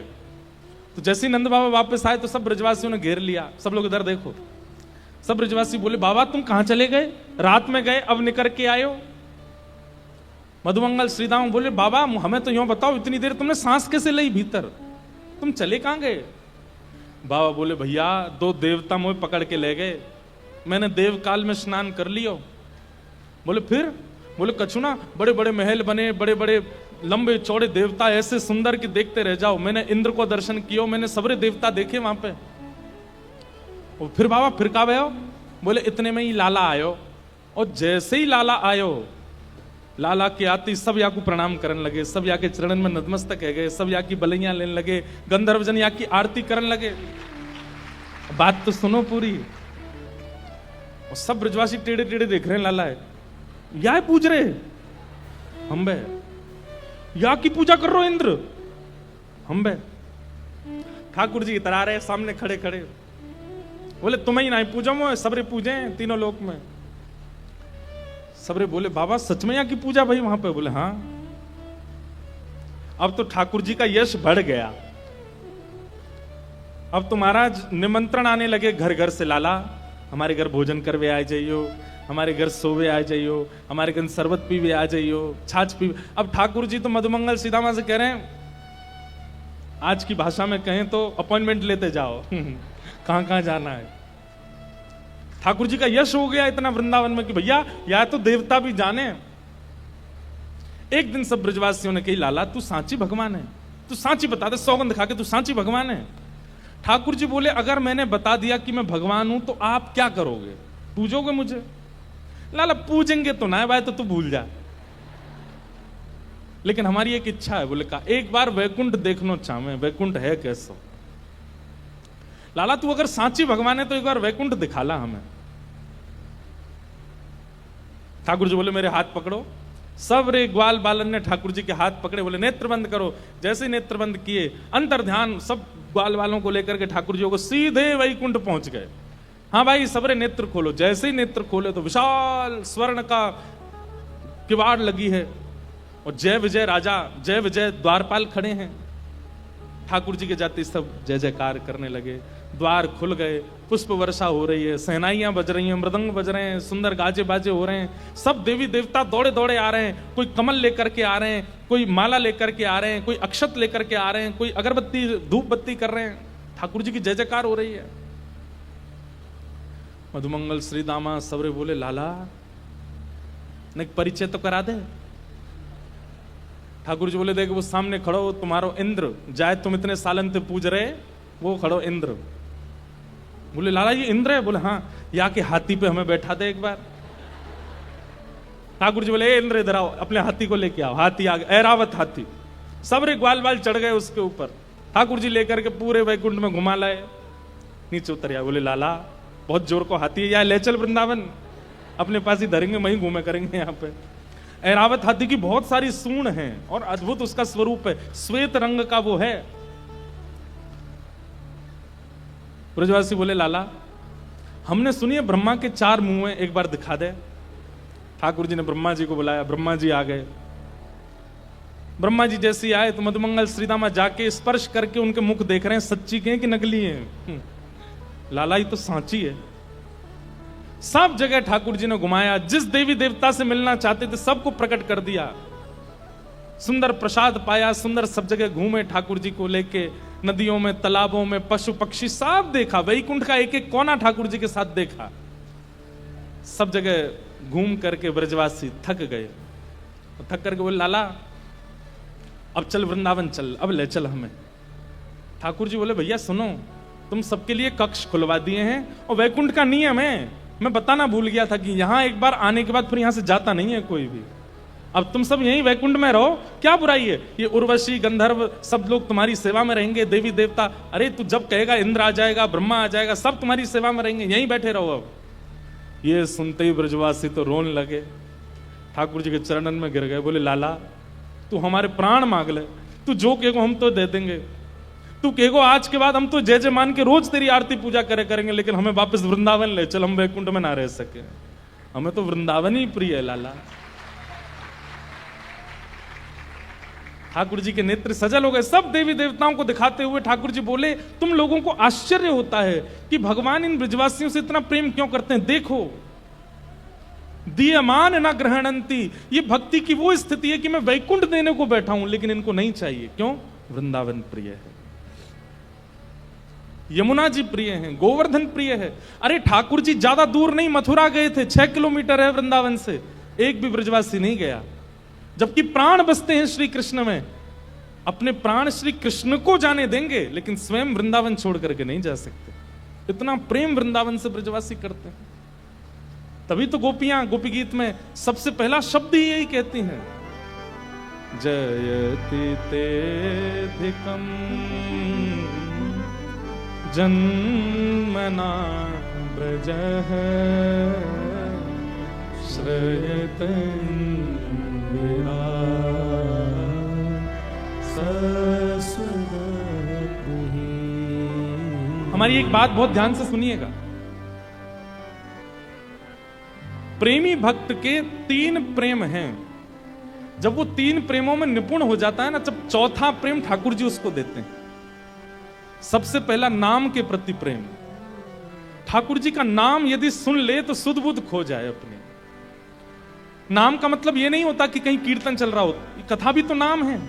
तो जैसे ही नंद बाबा वापस आए तो सब ब्रजवासियों ने घेर लिया, सब लोग इधर देखो। सब ब्रजवासी बोले, बाबा तुम कहां चले गए? रात में गए, अब निकल के आए हो। मधुमंगल श्रीदाम बोले, बाबा हमें तो यूं बताओ, इतनी देर तुमने सांस कैसे ली भीतर, तुम चले कहां गए? बाबा बोले, भैया दो देवता मुझे पकड़ के ले गए, मैंने देव काल में स्नान कर लियो। बोले फिर? बोले कछु ना, बड़े बड़े महल बने, बड़े बड़े लंबे चौड़े देवता ऐसे सुंदर कि देखते रह जाओ। मैंने इंद्र को दर्शन किया, मैंने सबरे देवता देखे वहां पे। और फिर बाबा फिर कब आयो? बोले इतने में ही लाला आयो, और जैसे ही लाला आयो, लाला के आते सब या को प्रणाम करने लगे, सब या के चरणन में नतमस्तक है गए, सब या की बलैया लेने लगे, गंधर्वजन या की आरती करने लगे। बात तो सुनो पूरी। और सब ब्रजवासी टेढ़े टेढ़े देख रहे हैं, लाला है या पूछ रहे हम बे। या की पूजा कर रहे हो इंद्र? हम बे ठाकुर जी इतरा रहे सामने खड़े खड़े, बोले तुम्हें ही नहीं पूजा में सबरे पूजे हैं तीनों लोक में। सबरे बोले बाबा सच में यहाँ की पूजा भाई वहां पे? बोले हाँ। अब तो ठाकुर जी का यश बढ़ गया। अब तो महाराज निमंत्रण आने लगे घर घर से, लाला हमारे घर भोजन करवे आ जाइयो, हमारे घर सोवे आ जाइयो, हमारे घर शरबत पीवे आ जाइयो, छाछ पीवे। अब ठाकुर जी तो मधुमंगल सीतामा से कह रहे हैं, आज की भाषा में कहें तो अपॉइंटमेंट लेते जाओ कहां कहां जाना है। ठाकुर जी का यश हो गया इतना वृंदावन में कि भैया या तो देवता भी जाने। एक दिन सब ब्रजवासियों ने कही, लाला तू सांची भगवान है, तू सांची बता दे, सौगंध खा के तू सांची भगवान है। ठाकुर जी बोले, अगर मैंने बता दिया कि मैं भगवान हूं तो आप क्या करोगे? पूजोगे मुझे? लाला पूजेंगे तो ना भाई, तो तू भूल जा, लेकिन हमारी एक इच्छा है। बोले का एक बार वैकुंठ देखना चाहे, वैकुंठ है कैसो? लाला तू अगर सांची भगवान है तो एक बार वैकुंठ दिखाला हमें। ठाकुर जी बोले मेरे हाथ पकड़ो। सब रे ग्वाल बालन ने ठाकुर जी के हाथ पकड़े, बोले नेत्र बंद करो। जैसे ही नेत्र बंद किए, अंतर ध्यान सब ग्वाल वालों को लेकर के ठाकुर जी को सीधे वैकुंठ पहुंच गए। हाँ भाई सबरे नेत्र खोलो। जैसे ही नेत्र खोले तो विशाल स्वर्ण का किवाड़ लगी है और जय विजय राजा, जय विजय द्वारपाल खड़े हैं। ठाकुर जी के जाते सब जय जयकार करने लगे, द्वार खुल गए, पुष्प वर्षा हो रही है, सहनाइयां बज रही हैं, मृदंग बज रहे हैं, सुंदर गाजे बाजे हो रहे हैं। सब देवी देवता दौड़े दौड़े आ रहे हैं, कोई कमल लेकर के आ रहे हैं, कोई माला लेकर के आ रहे हैं, कोई अक्षत लेकर के आ रहे हैं, कोई अगरबत्ती धूप बत्ती कर रहे हैं। ठाकुर जी की जय जयकार हो रही है। मधुमंगल श्री दामा सबरे बोले, लाला ने परिचय तो करा दे। ठाकुर जी बोले, देख वो सामने खड़ो तुम्हारो इंद्र, जाए तुम इतने सालन से पूज रहे, वो खड़ो इंद्र। बोले लाला ये इंद्र है? बोले हाँ। या के हाथी पे हमें बैठा दे एक बार। ठाकुर जी बोले, इंद्र इधर आओ, अपने हाथी को लेके आओ। हाथी आ गया, ऐरावत हाथी। सब रे ग्वाल बाल चढ़ गए उसके ऊपर। ठाकुर जी लेकर के पूरे वैकुंठ में घुमा लाए, नीचे उतर गया। बोले लाला बहुत जोर को हाथी है, या ले चल वृंदावन, अपने पास ही धरेंगे, वहीं घूमे करेंगे। यहाँ पे ऐरावत हाथी की बहुत सारी सूंड हैं और अद्भुत उसका स्वरूप है, श्वेत रंग का वो है। ब्रजवासी बोले, लाला हमने सुनी है ब्रह्मा के 4 मुंह हैं, एक बार दिखा दे। ठाकुर जी ने ब्रह्मा जी को बुलाया, ब्रह्मा जी आ गए। ब्रह्मा जी जैसे ही आए तो मधुमंगल श्रीदामा जाके स्पर्श करके उनके मुख देख रहे हैं, सच्ची के हैं कि नकली हैं। लाला ये तो सांची है। सब जगह ठाकुर जी ने घुमाया, जिस देवी देवता से मिलना चाहते थे सबको प्रकट कर दिया। सुंदर प्रसाद पाया, सुंदर सब जगह घूमे ठाकुर जी को लेके, नदियों में, तालाबों में, पशु पक्षी सब देखा, वैकुंठ का एक एक कोना ठाकुर जी के साथ देखा। सब जगह घूम करके ब्रजवासी थक गए। थक करके बोले, लाला अब चल वृंदावन चल, अब ले चल हमें। ठाकुर जी बोले, भैया सुनो, तुम सबके लिए कक्ष खुलवा दिए हैं और वैकुंठ का नियम है, मैं बताना भूल गया था कि यहां एक बार आने के बाद फिर यहां से जाता नहीं है कोई भी। अब तुम सब यहीं वैकुंठ में रहो, क्या बुराई है? ये उर्वशी गंधर्व सब लोग तुम्हारी सेवा में रहेंगे, देवी देवता, अरे तू जब कहेगा इंद्र आ जाएगा, ब्रह्मा आ जाएगा, सब तुम्हारी सेवा में रहेंगे, यहीं बैठे रहो। अब ये सुनते ही ब्रजवासी तो रोने लगे, ठाकुर जी के चरणन में गिर गए। बोले, लाला तू हमारे प्राण मांग ले, तू जो कहेगो हम तो दे देंगे। तू कहेगो आज के बाद हम तो जय जय मान के रोज तेरी आरती पूजा करेंगे, लेकिन हमें वापस वृंदावन ले चल, हम वैकुंठ में ना रह सके। हमें तो वृंदावन ही प्रिय है लाला। ठाकुर जी के नेत्र सजल हो गए। सब देवी देवताओं को दिखाते हुए ठाकुर जी बोले, तुम लोगों को आश्चर्य होता है कि भगवान इन ब्रजवासियों से इतना प्रेम क्यों करते हैं। देखो, दीयमान न ग्रहणंती, ये भक्ति की वो स्थिति है कि मैं वैकुंठ देने को बैठा हूं, लेकिन इनको नहीं चाहिए। क्यों? वृंदावन प्रिय है, यमुना जी प्रिय हैं, गोवर्धन प्रिय है। अरे ठाकुर जी ज्यादा दूर नहीं, मथुरा गए थे, 6 किलोमीटर है वृंदावन से, एक भी ब्रजवासी नहीं गया। जबकि प्राण बसते हैं श्री कृष्ण में, अपने प्राण श्री कृष्ण को जाने देंगे, लेकिन स्वयं वृंदावन छोड़ करके नहीं जा सकते। इतना प्रेम वृंदावन से ब्रजवासी करते हैं। तभी तो गोपियां गोपी गीत में सबसे पहला शब्द ही यही कहती हैं, जयति तेधिकम जन्मना ब्रजः श्रयतं विहार। हमारी एक बात बहुत ध्यान से सुनिएगा। प्रेमी भक्त के 3 प्रेम हैं। जब वो 3 प्रेमों में निपुण हो जाता है ना, जब चौथा प्रेम ठाकुर जी उसको देते हैं। सबसे पहला नाम के प्रति प्रेम। ठाकुर जी का नाम यदि सुन ले तो सुध बुध खो जाए अपने। नाम का मतलब यह नहीं होता कि कहीं कीर्तन चल रहा हो, कथा भी तो नाम है।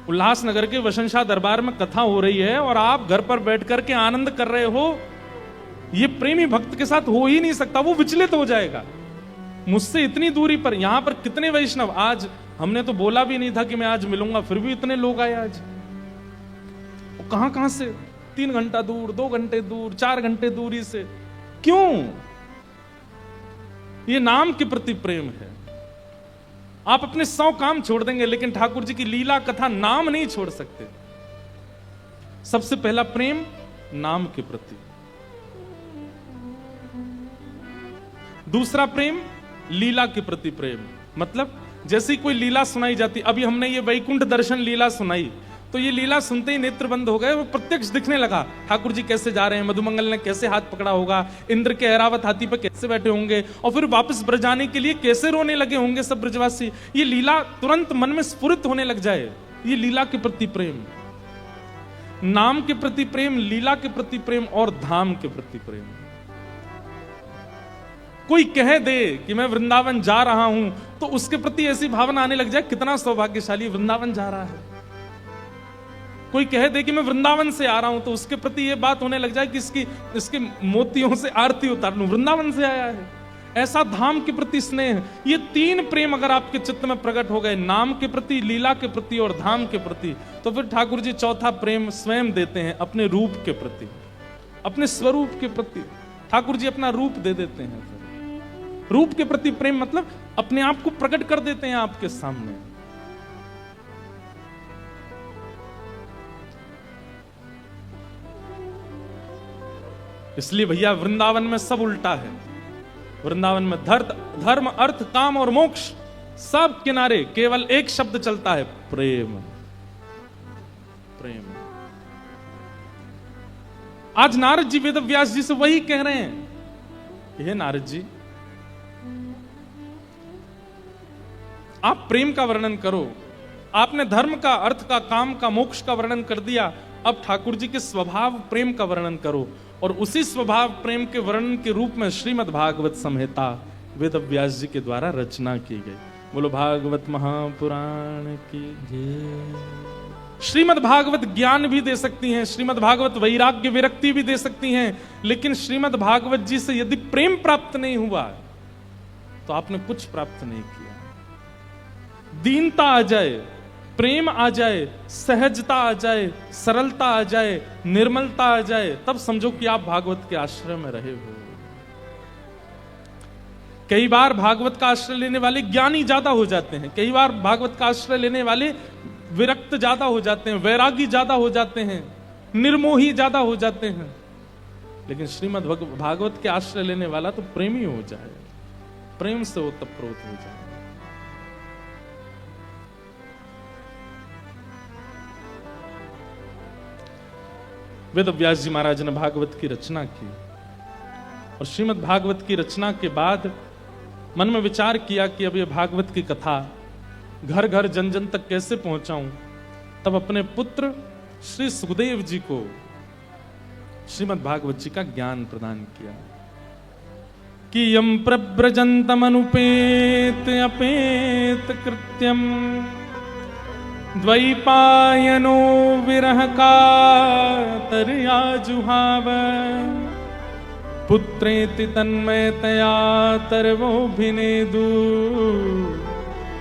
उल्लासनगर के वसंत दरबार में कथा हो रही है और आप घर पर बैठ करके आनंद कर रहे हो, यह प्रेमी भक्त के साथ हो ही नहीं सकता, वो विचलित हो जाएगा। मुझसे इतनी दूरी पर, यहां पर कितने वैष्णव, आज हमने तो बोला भी नहीं था कि मैं आज मिलूंगा, फिर भी इतने लोग आए आज। कहां कहां से, 3 घंटा दूर, 2 घंटे दूर, 4 घंटे दूरी से। क्यों? ये नाम के प्रति प्रेम है। आप अपने 100 काम छोड़ देंगे लेकिन ठाकुर जी की लीला कथा नाम नहीं छोड़ सकते। सबसे पहला प्रेम नाम के प्रति। दूसरा प्रेम लीला के प्रति प्रेम। मतलब जैसी कोई लीला सुनाई जाती, अभी हमने ये वैकुंठ दर्शन लीला सुनाई, तो ये लीला सुनते ही नेत्र बंद हो गए, वो प्रत्यक्ष दिखने लगा। ठाकुर जी कैसे जा रहे हैं, मधुमंगल ने कैसे हाथ पकड़ा होगा, इंद्र के ऐरावत हाथी पर कैसे बैठे होंगे, और फिर वापस ब्रज आने के लिए कैसे रोने लगे होंगे सब ब्रजवासी। ये लीला तुरंत मन में स्फुरित होने लग जाए। ये लीला के प्रति प्रेम, नाम के प्रति प्रेम, लीला के प्रति प्रेम और धाम के प्रति प्रेम। कोई कह दे कि मैं वृंदावन जा रहा हूं तो उसके प्रति ऐसी भावना आने लग जाए, कितना सौभाग्यशाली वृंदावन जा रहा है। कोई कह दे कि मैं वृंदावन से आ रहा हूं तो उसके प्रति यह बात होने लग जाए कि इसके मोतियों से आरती उतार लूं, वृंदावन से आया है। ऐसा धाम के प्रति स्नेह। ये 3 प्रेम अगर आपके चित्त में प्रकट हो गए, नाम के प्रति, लीला के प्रति और धाम के प्रति, तो फिर ठाकुर जी चौथा प्रेम स्वयं देते हैं, अपने रूप के प्रति, अपने स्वरूप के प्रति। ठाकुर जी अपना रूप दे देते हैं। रूप के प्रति प्रेम मतलब अपने आप को प्रकट कर देते हैं आपके सामने। इसलिए भैया वृंदावन में सब उल्टा है। वृंदावन में धर्म, अर्थ, काम और मोक्ष सब किनारे, केवल एक शब्द चलता है, प्रेम। प्रेम। आज नारद जी वेद व्यास जी से वही कह रहे हैं, हे नारद जी, आप प्रेम का वर्णन करो। आपने धर्म का, अर्थ का, काम का, मोक्ष का वर्णन कर दिया, अब ठाकुर जी के स्वभाव प्रेम का वर्णन करो। और उसी स्वभाव प्रेम के वर्णन के रूप में श्रीमद् भागवत संहिता वेद व्यास जी के द्वारा रचना की गई। बोलो भागवत महापुराण की जय। श्रीमद् भागवत ज्ञान भी दे सकती हैं, श्रीमद् भागवत वैराग्य विरक्ति भी दे सकती हैं, लेकिन श्रीमद् भागवत जी से यदि प्रेम प्राप्त नहीं हुआ तो आपने कुछ प्राप्त नहीं किया। दीनता आ जाए, प्रेम आ जाए, सहजता आ जाए, सरलता आ जाए, निर्मलता आ जाए, तब समझो कि आप भागवत के आश्रय में रहे हो। कई बार भागवत का आश्रय लेने वाले ज्ञानी ज्यादा हो जाते हैं, कई बार भागवत का आश्रय लेने वाले विरक्त ज्यादा हो जाते हैं, वैरागी ज्यादा हो जाते हैं, निर्मोही ज्यादा हो जाते हैं। लेकिन श्रीमद् भागवत के आश्रय लेने वाला तो प्रेमी हो जाए, प्रेम से ओतप्रोत हो जाए। वेद व्यास जी महाराज ने भागवत की रचना की और श्रीमद् भागवत की रचना के बाद मन में विचार किया कि अब ये भागवत की कथा घर घर जन जन तक कैसे पहुंचाऊं। तब अपने पुत्र श्री सुखदेव जी को श्रीमद् भागवत जी का ज्ञान प्रदान किया कि यम प्रव्रजंतम अनुपेत अपेत कृत्यम द्वैपायनो विरह कातर्या जुहाव पुत्रेति तन्मयतया तरवोभिनेदु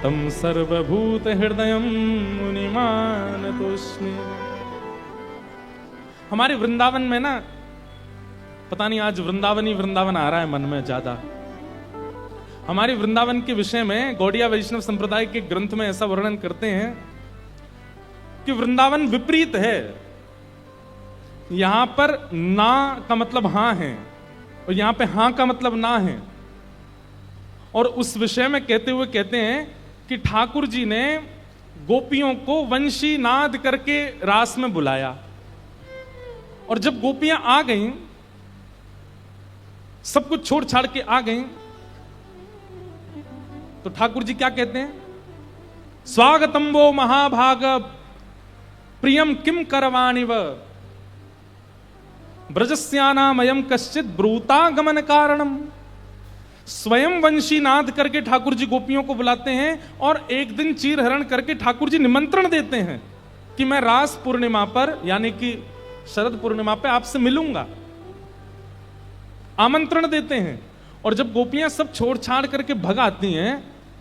तम सर्वभूत हृदयं मुनिमानतोस्मि। हमारे वृंदावन में ना, पता नहीं आज वृंदावन आ रहा है मन में ज्यादा। हमारे वृंदावन के विषय में गौड़िया वैष्णव संप्रदाय के ग्रंथ में ऐसा वर्णन करते हैं कि वृंदावन विपरीत है। यहां पर ना का मतलब हां है और यहां पे हां का मतलब ना है। और उस विषय में कहते हुए कहते हैं कि ठाकुर जी ने गोपियों को वंशी नाद करके रास में बुलाया। और जब गोपियां आ गईं, सब कुछ छोड़ छाड़ के आ गईं, तो ठाकुर जी क्या कहते हैं? स्वागतम वो महाभाग प्रियम किम करवाणिव ब्रजस्यानामयम कश्चित ब्रूतागमन कारणम। स्वयं वंशी नाद करके ठाकुर जी गोपियों को बुलाते हैं और एक दिन चीर हरण करके ठाकुर जी निमंत्रण देते हैं कि मैं रास पूर्णिमा पर, यानी कि शरद पूर्णिमा पे आपसे मिलूंगा, आमंत्रण देते हैं। और जब गोपियां सब छोड़ छाड़ करके भग आती हैं,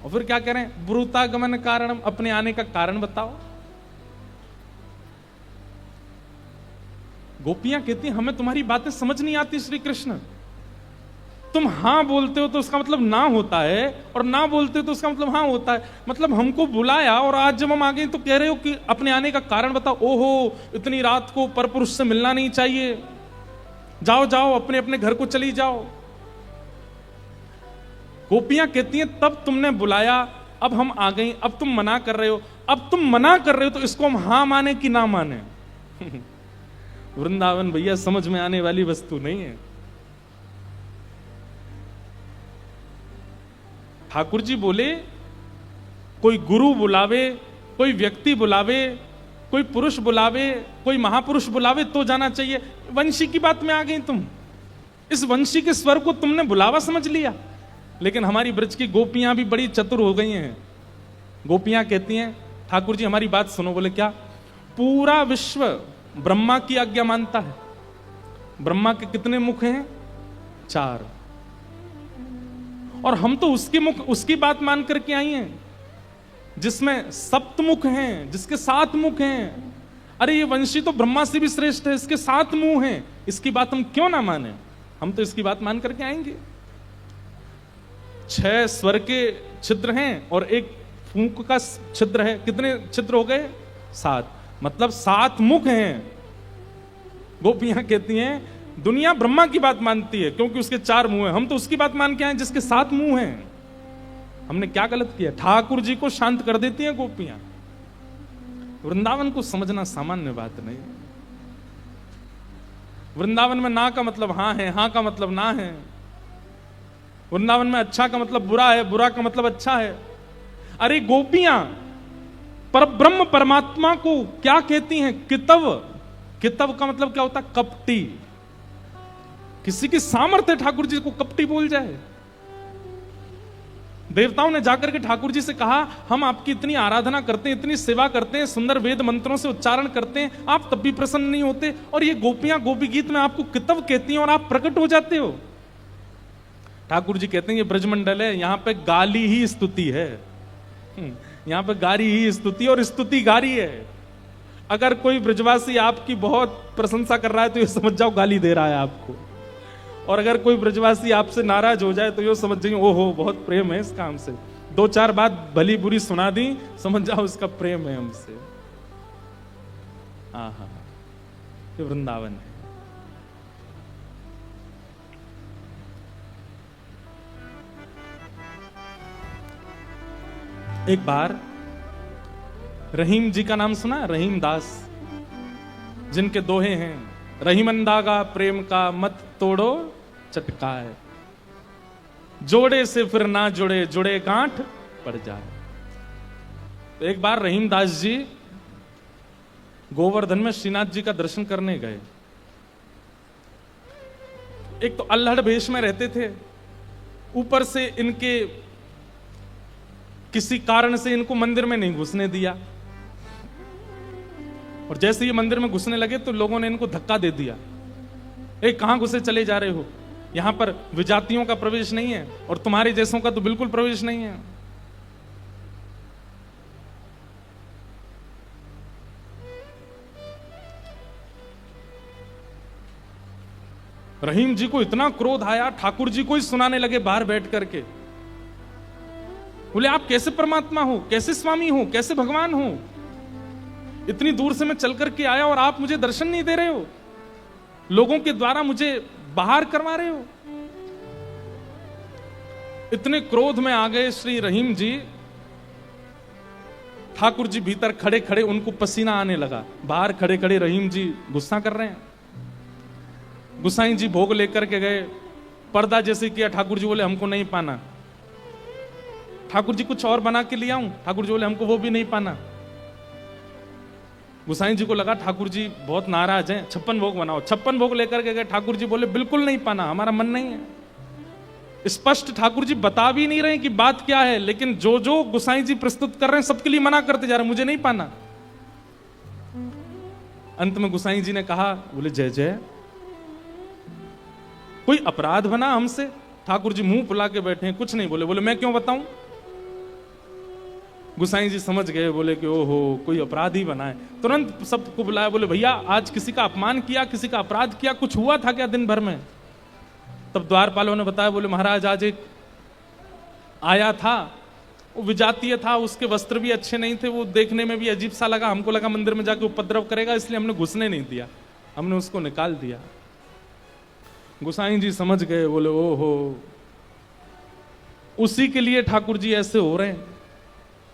और फिर क्या कह रहे हैं? ब्रूतागमन कारणम, अपने आने का कारण बताओ। गोपियां कहती हैं हमें तुम्हारी बातें समझ नहीं आती श्री कृष्ण। तुम हां बोलते हो तो उसका मतलब ना होता है, और ना बोलते हो तो उसका मतलब हां होता है। मतलब हमको बुलाया और आज जब हम आ गए तो कह रहे हो कि अपने आने का कारण बताओ। ओहो, इतनी रात को परपुरुष से मिलना नहीं चाहिए, जाओ जाओ अपने अपने घर को चली जाओ। गोपियां कहती हैं तब तुमने बुलाया, अब हम आ गई, अब तुम मना कर रहे हो। अब तुम मना कर रहे हो तो इसको हम हां माने कि ना माने? वृंदावन भैया समझ में आने वाली वस्तु नहीं है। ठाकुर जी बोले कोई गुरु बुलावे, कोई व्यक्ति बुलावे, कोई पुरुष बुलावे, कोई महापुरुष बुलावे तो जाना चाहिए। वंशी की बात में आ गई तुम, इस वंशी के स्वर को तुमने बुलावा समझ लिया। लेकिन हमारी ब्रज की गोपियां भी बड़ी चतुर हो गई हैं। गोपियां कहती हैं ठाकुर जी हमारी बात सुनो। बोले क्या? पूरा विश्व ब्रह्मा की आज्ञा मानता है। ब्रह्मा के कितने मुख हैं? 4। और हम तो उसके मुख, उसकी बात मान करके आई हैं जिसमें सप्तमुख हैं, जिसके 7 मुख हैं। अरे ये वंशी तो ब्रह्मा से भी श्रेष्ठ है, इसके 7 मुंह हैं, इसकी बात हम क्यों ना माने? हम तो इसकी बात मान करके आएंगे। 6 स्वर के छिद्र हैं और एक फूंक का छिद्र है। कितने छिद्र हो गए? 7। मतलब 7 मुख हैं। गोपियां कहती हैं दुनिया ब्रह्मा की बात मानती है क्योंकि उसके 4 मुंह हैं, हम तो उसकी बात मान के आए जिसके 7 मुंह हैं। हमने क्या गलत किया? ठाकुर जी को शांत कर देती हैं गोपियां। वृंदावन को समझना सामान्य बात नहीं। वृंदावन में ना का मतलब हां है, हां का मतलब ना है। वृंदावन में अच्छा का मतलब बुरा है, बुरा का मतलब अच्छा है। अरे गोपियां पर ब्रह्म परमात्मा को क्या कहती हैं? कितव। कितव का मतलब क्या होता है? कपटी। किसी की सामर्थ्य ठाकुर जी को कपटी बोल जाए। देवताओं ने जाकर के ठाकुर जी से कहा हम आपकी इतनी आराधना करते हैं, इतनी सेवा करते हैं, सुंदर वेद मंत्रों से उच्चारण करते हैं, आप तब भी प्रसन्न नहीं होते, और ये गोपियां गोपी गीत में आपको कितव कहती हैं और आप प्रकट हो जाते हो। ठाकुर जी कहते हैं ये ब्रजमंडल है, यहां पे गाली ही स्तुति है, यहां पे गारी ही स्तुति, और स्तुति गारी है। अगर कोई ब्रजवासी आपकी बहुत प्रशंसा कर रहा है तो ये समझ जाओ गाली दे रहा है आपको, और अगर कोई ब्रजवासी आपसे नाराज हो जाए तो ये समझ जाइए ओहो बहुत प्रेम है इस काम से। 2-4 बात भली बुरी सुना दी, समझ जाओ इसका प्रेम है हमसे। आहा, ये वृंदावन है। एक बार रहीम जी का नाम सुना? रहीम दास, जिनके दोहे हैं रहीमंदागा प्रेम का मत तोड़ो चटकाए, जोड़े से फिर ना जुड़े, जुड़े गांठ पड़ जाए। तो एक बार रहीम दास जी गोवर्धन में श्रीनाथ जी का दर्शन करने गए। एक तो अल्हड़ भेष में रहते थे, ऊपर से इनके किसी कारण से इनको मंदिर में नहीं घुसने दिया, और जैसे ये मंदिर में घुसने लगे तो लोगों ने इनको धक्का दे दिया। कहां घुसे चले जा रहे हो, यहां पर विजातियों का प्रवेश नहीं है और तुम्हारे जैसों का तो बिल्कुल प्रवेश नहीं है। रहीम जी को इतना क्रोध आया, ठाकुर जी को ही सुनाने लगे बाहर बैठ करके। बोले आप कैसे परमात्मा हो, कैसे स्वामी हो, कैसे भगवान हो? इतनी दूर से मैं चल करके आया और आप मुझे दर्शन नहीं दे रहे हो, लोगों के द्वारा मुझे बाहर करवा रहे हो। इतने क्रोध में आ गए श्री रहीम जी। ठाकुर जी भीतर खड़े खड़े उनको पसीना आने लगा, बाहर खड़े खड़े रहीम जी गुस्सा कर रहे हैं। गोसाई जी भोग लेकर के गए, पर्दा जैसे किया, ठाकुर जी बोले हमको नहीं पाना। ठाकुर जी कुछ और बना के ले आऊं, ठाकुर जी बोले हमको वो भी नहीं पाना। गोसाई जी को लगा ठाकुर जी बहुत नाराज हैं, 56 भोग बनाओ। 56 भोग लेकर के गए, ठाकुर जी बोले बिल्कुल नहीं पाना, हमारा मन नहीं है। स्पष्ट ठाकुर जी बता भी नहीं रहे कि बात क्या है, लेकिन जो जो गोसाई जी प्रस्तुत कर रहे हैं सबके लिए मना करते जा रहे हैं, मुझे नहीं पाना। अंत में गोसाई जी ने कहा, बोले जय जय, कोई अपराध बना हमसे? ठाकुर जी मुंह फुला के बैठे हैं, कुछ नहीं बोले। बोले मैं क्यों बताऊं? गोसाई जी समझ गए, बोले कि ओहो कोई अपराध ही बना है। तुरंत सबको बुलाया, बोले भैया आज किसी का अपमान किया, किसी का अपराध किया, कुछ हुआ था क्या दिन भर में? तब द्वारपालों ने बताया, बोले महाराज आज एक आया था, वो विजातीय था, उसके वस्त्र भी अच्छे नहीं थे, वो देखने में भी अजीब सा लगा, हमको लगा मंदिर में जाके उपद्रव करेगा, इसलिए हमने घुसने नहीं दिया, हमने उसको निकाल दिया। गोसाई जी समझ गए, बोले ओहो उसी के लिए ठाकुर जी ऐसे हो रहे हैं।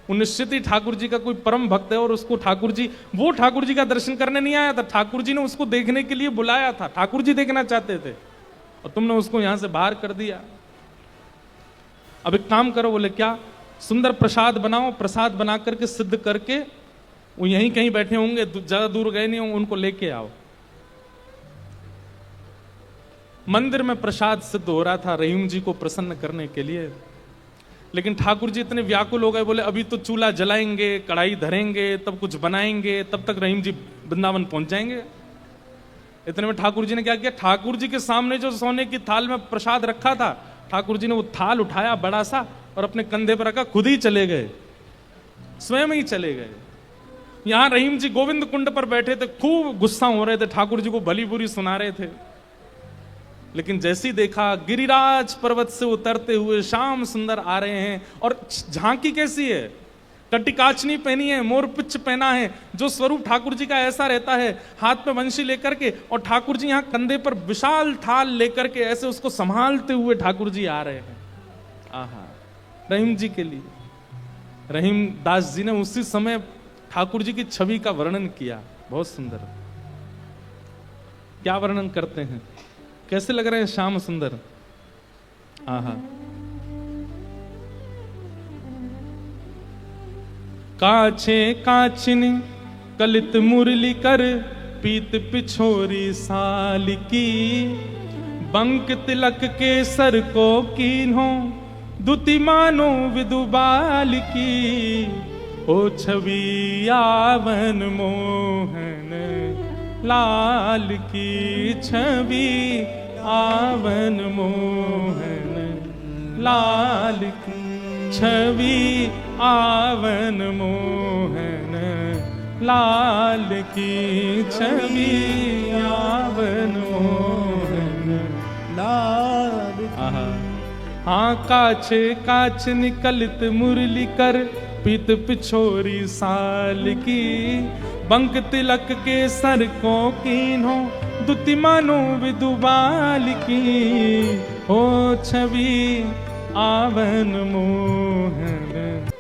वो निश्चित ही ठाकुर जी का कोई परम भक्त है, और उसको ठाकुर जी, वो ठाकुर जी का दर्शन करने नहीं आया था, ठाकुर जी ने उसको देखने के लिए बुलाया था, ठाकुर जी देखना चाहते थे, और तुमने उसको यहां से बाहर कर दिया। अब एक काम करो, बोले क्या? सुंदर प्रसाद बनाओ, प्रसाद बना करके सिद्ध करके, वो यहीं कहीं बैठे होंगे, ज्यादा दूर गए नहीं होंगे, उनको लेके आओ। मंदिर में प्रसाद सिद्ध हो रहा था रहीम जी को प्रसन्न करने के लिए, लेकिन ठाकुर जी इतने व्याकुल हो गए, बोले अभी तो चूल्हा जलाएंगे, कढ़ाई धरेंगे, तब कुछ बनाएंगे, तब तक रहीम जी वृंदावन पहुंच जाएंगे। इतने में ठाकुर जी ने क्या किया, ठाकुर जी के सामने जो सोने की थाल में प्रसाद रखा था, ठाकुर जी ने वो थाल उठाया बड़ा सा और अपने कंधे पर रखा, खुद ही चले गए, स्वयं ही चले गए। यहां रहीम जी गोविंद कुंड पर बैठे थे, खूब गुस्सा हो रहे थे, ठाकुर जी को भली बुरी सुना रहे थे। लेकिन जैसे ही देखा गिरिराज पर्वत से उतरते हुए श्याम सुंदर आ रहे हैं, और झांकी कैसी है, कटिकाचनी पहनी है, मोर पिच पहना है, जो स्वरूप ठाकुर जी का ऐसा रहता है, हाथ में वंशी लेकर के, और ठाकुर जी यहाँ कंधे पर विशाल थाल लेकर के ऐसे उसको संभालते हुए ठाकुर जी आ रहे हैं। आहा, रहीम जी के लिए रहीम दास जी ने उसी समय ठाकुर जी की छवि का वर्णन किया, बहुत सुंदर। क्या वर्णन करते हैं, कैसे लग रहे हैं श्याम सुंदर? आहा, काछे काछिनी कलित मुरली कर, पीत पिछोरी साल की, बंक तिलक के सर को कीन्हो, दुति मानो विदुबाल की, ओ छवि आवन मोहन लाल की, छवि आवन मोहन लाल की, छवि आवन मोहन लाल की, छवि आवन मोहन लाल की। हाँ काछे काछ निकलित मुरली कर, पीत पिछोरी साल की, बंक तिलक के सर को कीन्हो, दुति मानो विदुबाल की, हो छवि आवन मोहन।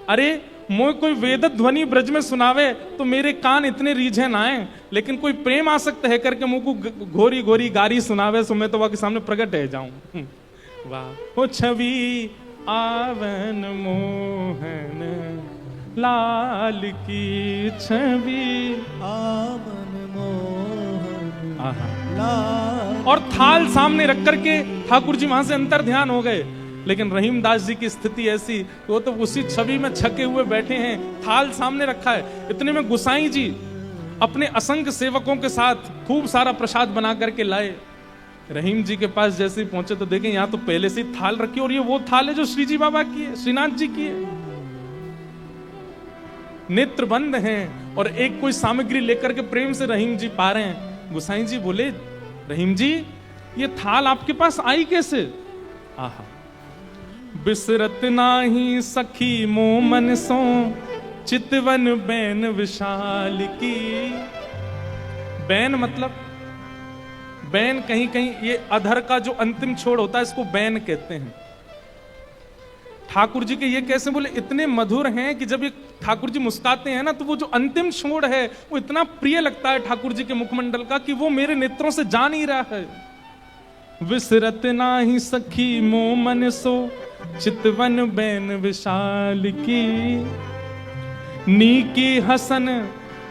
अरे मोय कोई वेद ध्वनि ब्रज में सुनावे तो मेरे कान इतने रीझे ना आए, लेकिन कोई प्रेम आसक्त है करके मुझको घोरी घोरी गारी सुनावे, सो मैं तो वह के सामने प्रकट रह जाऊं। वाह, हो छवि आवन मोहन लाल की, छवि आवन मोहन लाल। और थाल सामने रख करके ठाकुर जी वहां से अंतर ध्यान हो गए, लेकिन रहीम दास जी की स्थिति ऐसी, वो तो उसी छवि में छके हुए बैठे हैं, थाल सामने रखा है। इतने में गोसाई जी अपने असंख्य सेवकों के साथ खूब सारा प्रसाद बना करके लाए। रहीम जी के पास जैसे ही पहुंचे तो देखें यहाँ तो पहले से थाल रखी, और ये वो थाल है जो श्री जी बाबा की है, श्रीनाथ जी की है। नेत्र बंद हैं और एक कोई सामग्री लेकर के प्रेम से रहीम जी पा रहे हैं। गोसाई जी बोले, रहीम जी ये थाल आपके पास आई कैसे? आहा, बिसरत नाही सखी मोमन सो, चितवन बैन विशाल की। बैन मतलब, बैन कहीं कहीं ये अधर का जो अंतिम छोड़ होता है, इसको बैन कहते हैं। ठाकुर जी के ये कैसे बोले, इतने मधुर हैं कि जब ये ठाकुर जी मुस्काते हैं ना, तो वो जो अंतिम छोड़ है वो इतना प्रिय लगता है ठाकुर जी के मुखमंडल का कि वो मेरे नेत्रों से जा नहीं रहा है। विसरत नाही सखी मोमन सो, चितवन बैन विशाल की, नीकी हसन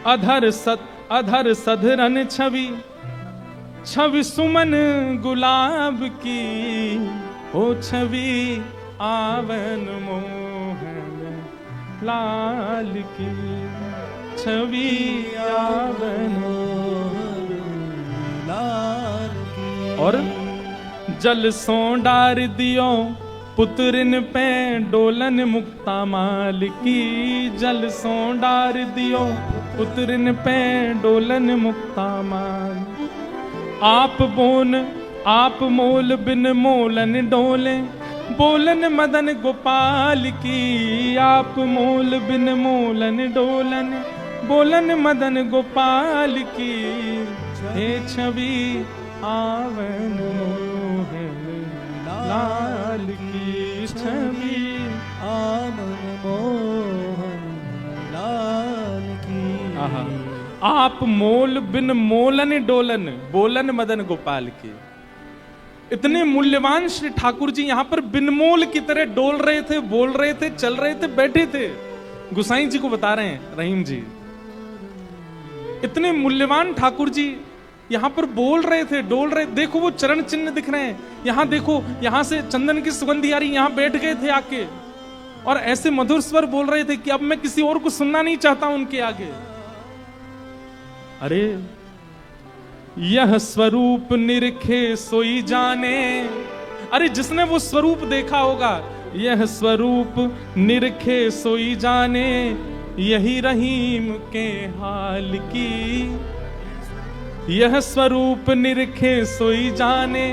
अधर सधरन छवि, छवि सुमन गुलाब की, ओ छवि आवन मोहन लाल की, छवि आवन लाल की। और जल सो डार दियो पुत्रिन पे डोलन मुक्ता माल की, जल सो डार दियो पुत्रिन पे डोलन मुक्ता माल। आप मोल बिन मोलन डोले, बोलन मदन गोपाल की, आप मोल बिन मोलन डोलन, बोलन मदन गोपाल की, हे छवि आवन मोहन लाल की, छवि आवन मोहन लाल की। आप मोल बिन मोलन डोलन, बोलन मदन गोपाल की। इतने मूल्यवान श्री ठाकुर जी यहां पर बिनमोल की तरह डोल रहे थे, बोल रहे थे, चल रहे थे, बैठे थे। गुसाई जी को बता रहे हैं रहीम जी, इतने मूल्यवान ठाकुर जी यहां पर बोल रहे थे, डोल रहे। देखो वो चरण चिन्ह दिख रहे हैं, यहां देखो, यहां से चंदन की सुगंधी आ रही, यहां बैठ गए थे आके और ऐसे मधुर स्वर बोल रहे थे कि अब मैं किसी और को सुनना नहीं चाहता उनके आगे। अरे यह स्वरूप निरखे सोई जाने, अरे जिसने वो स्वरूप देखा होगा, यह स्वरूप निरखे सोई जाने, यही रहीम के हाल की, यह स्वरूप निरखे सोई जाने,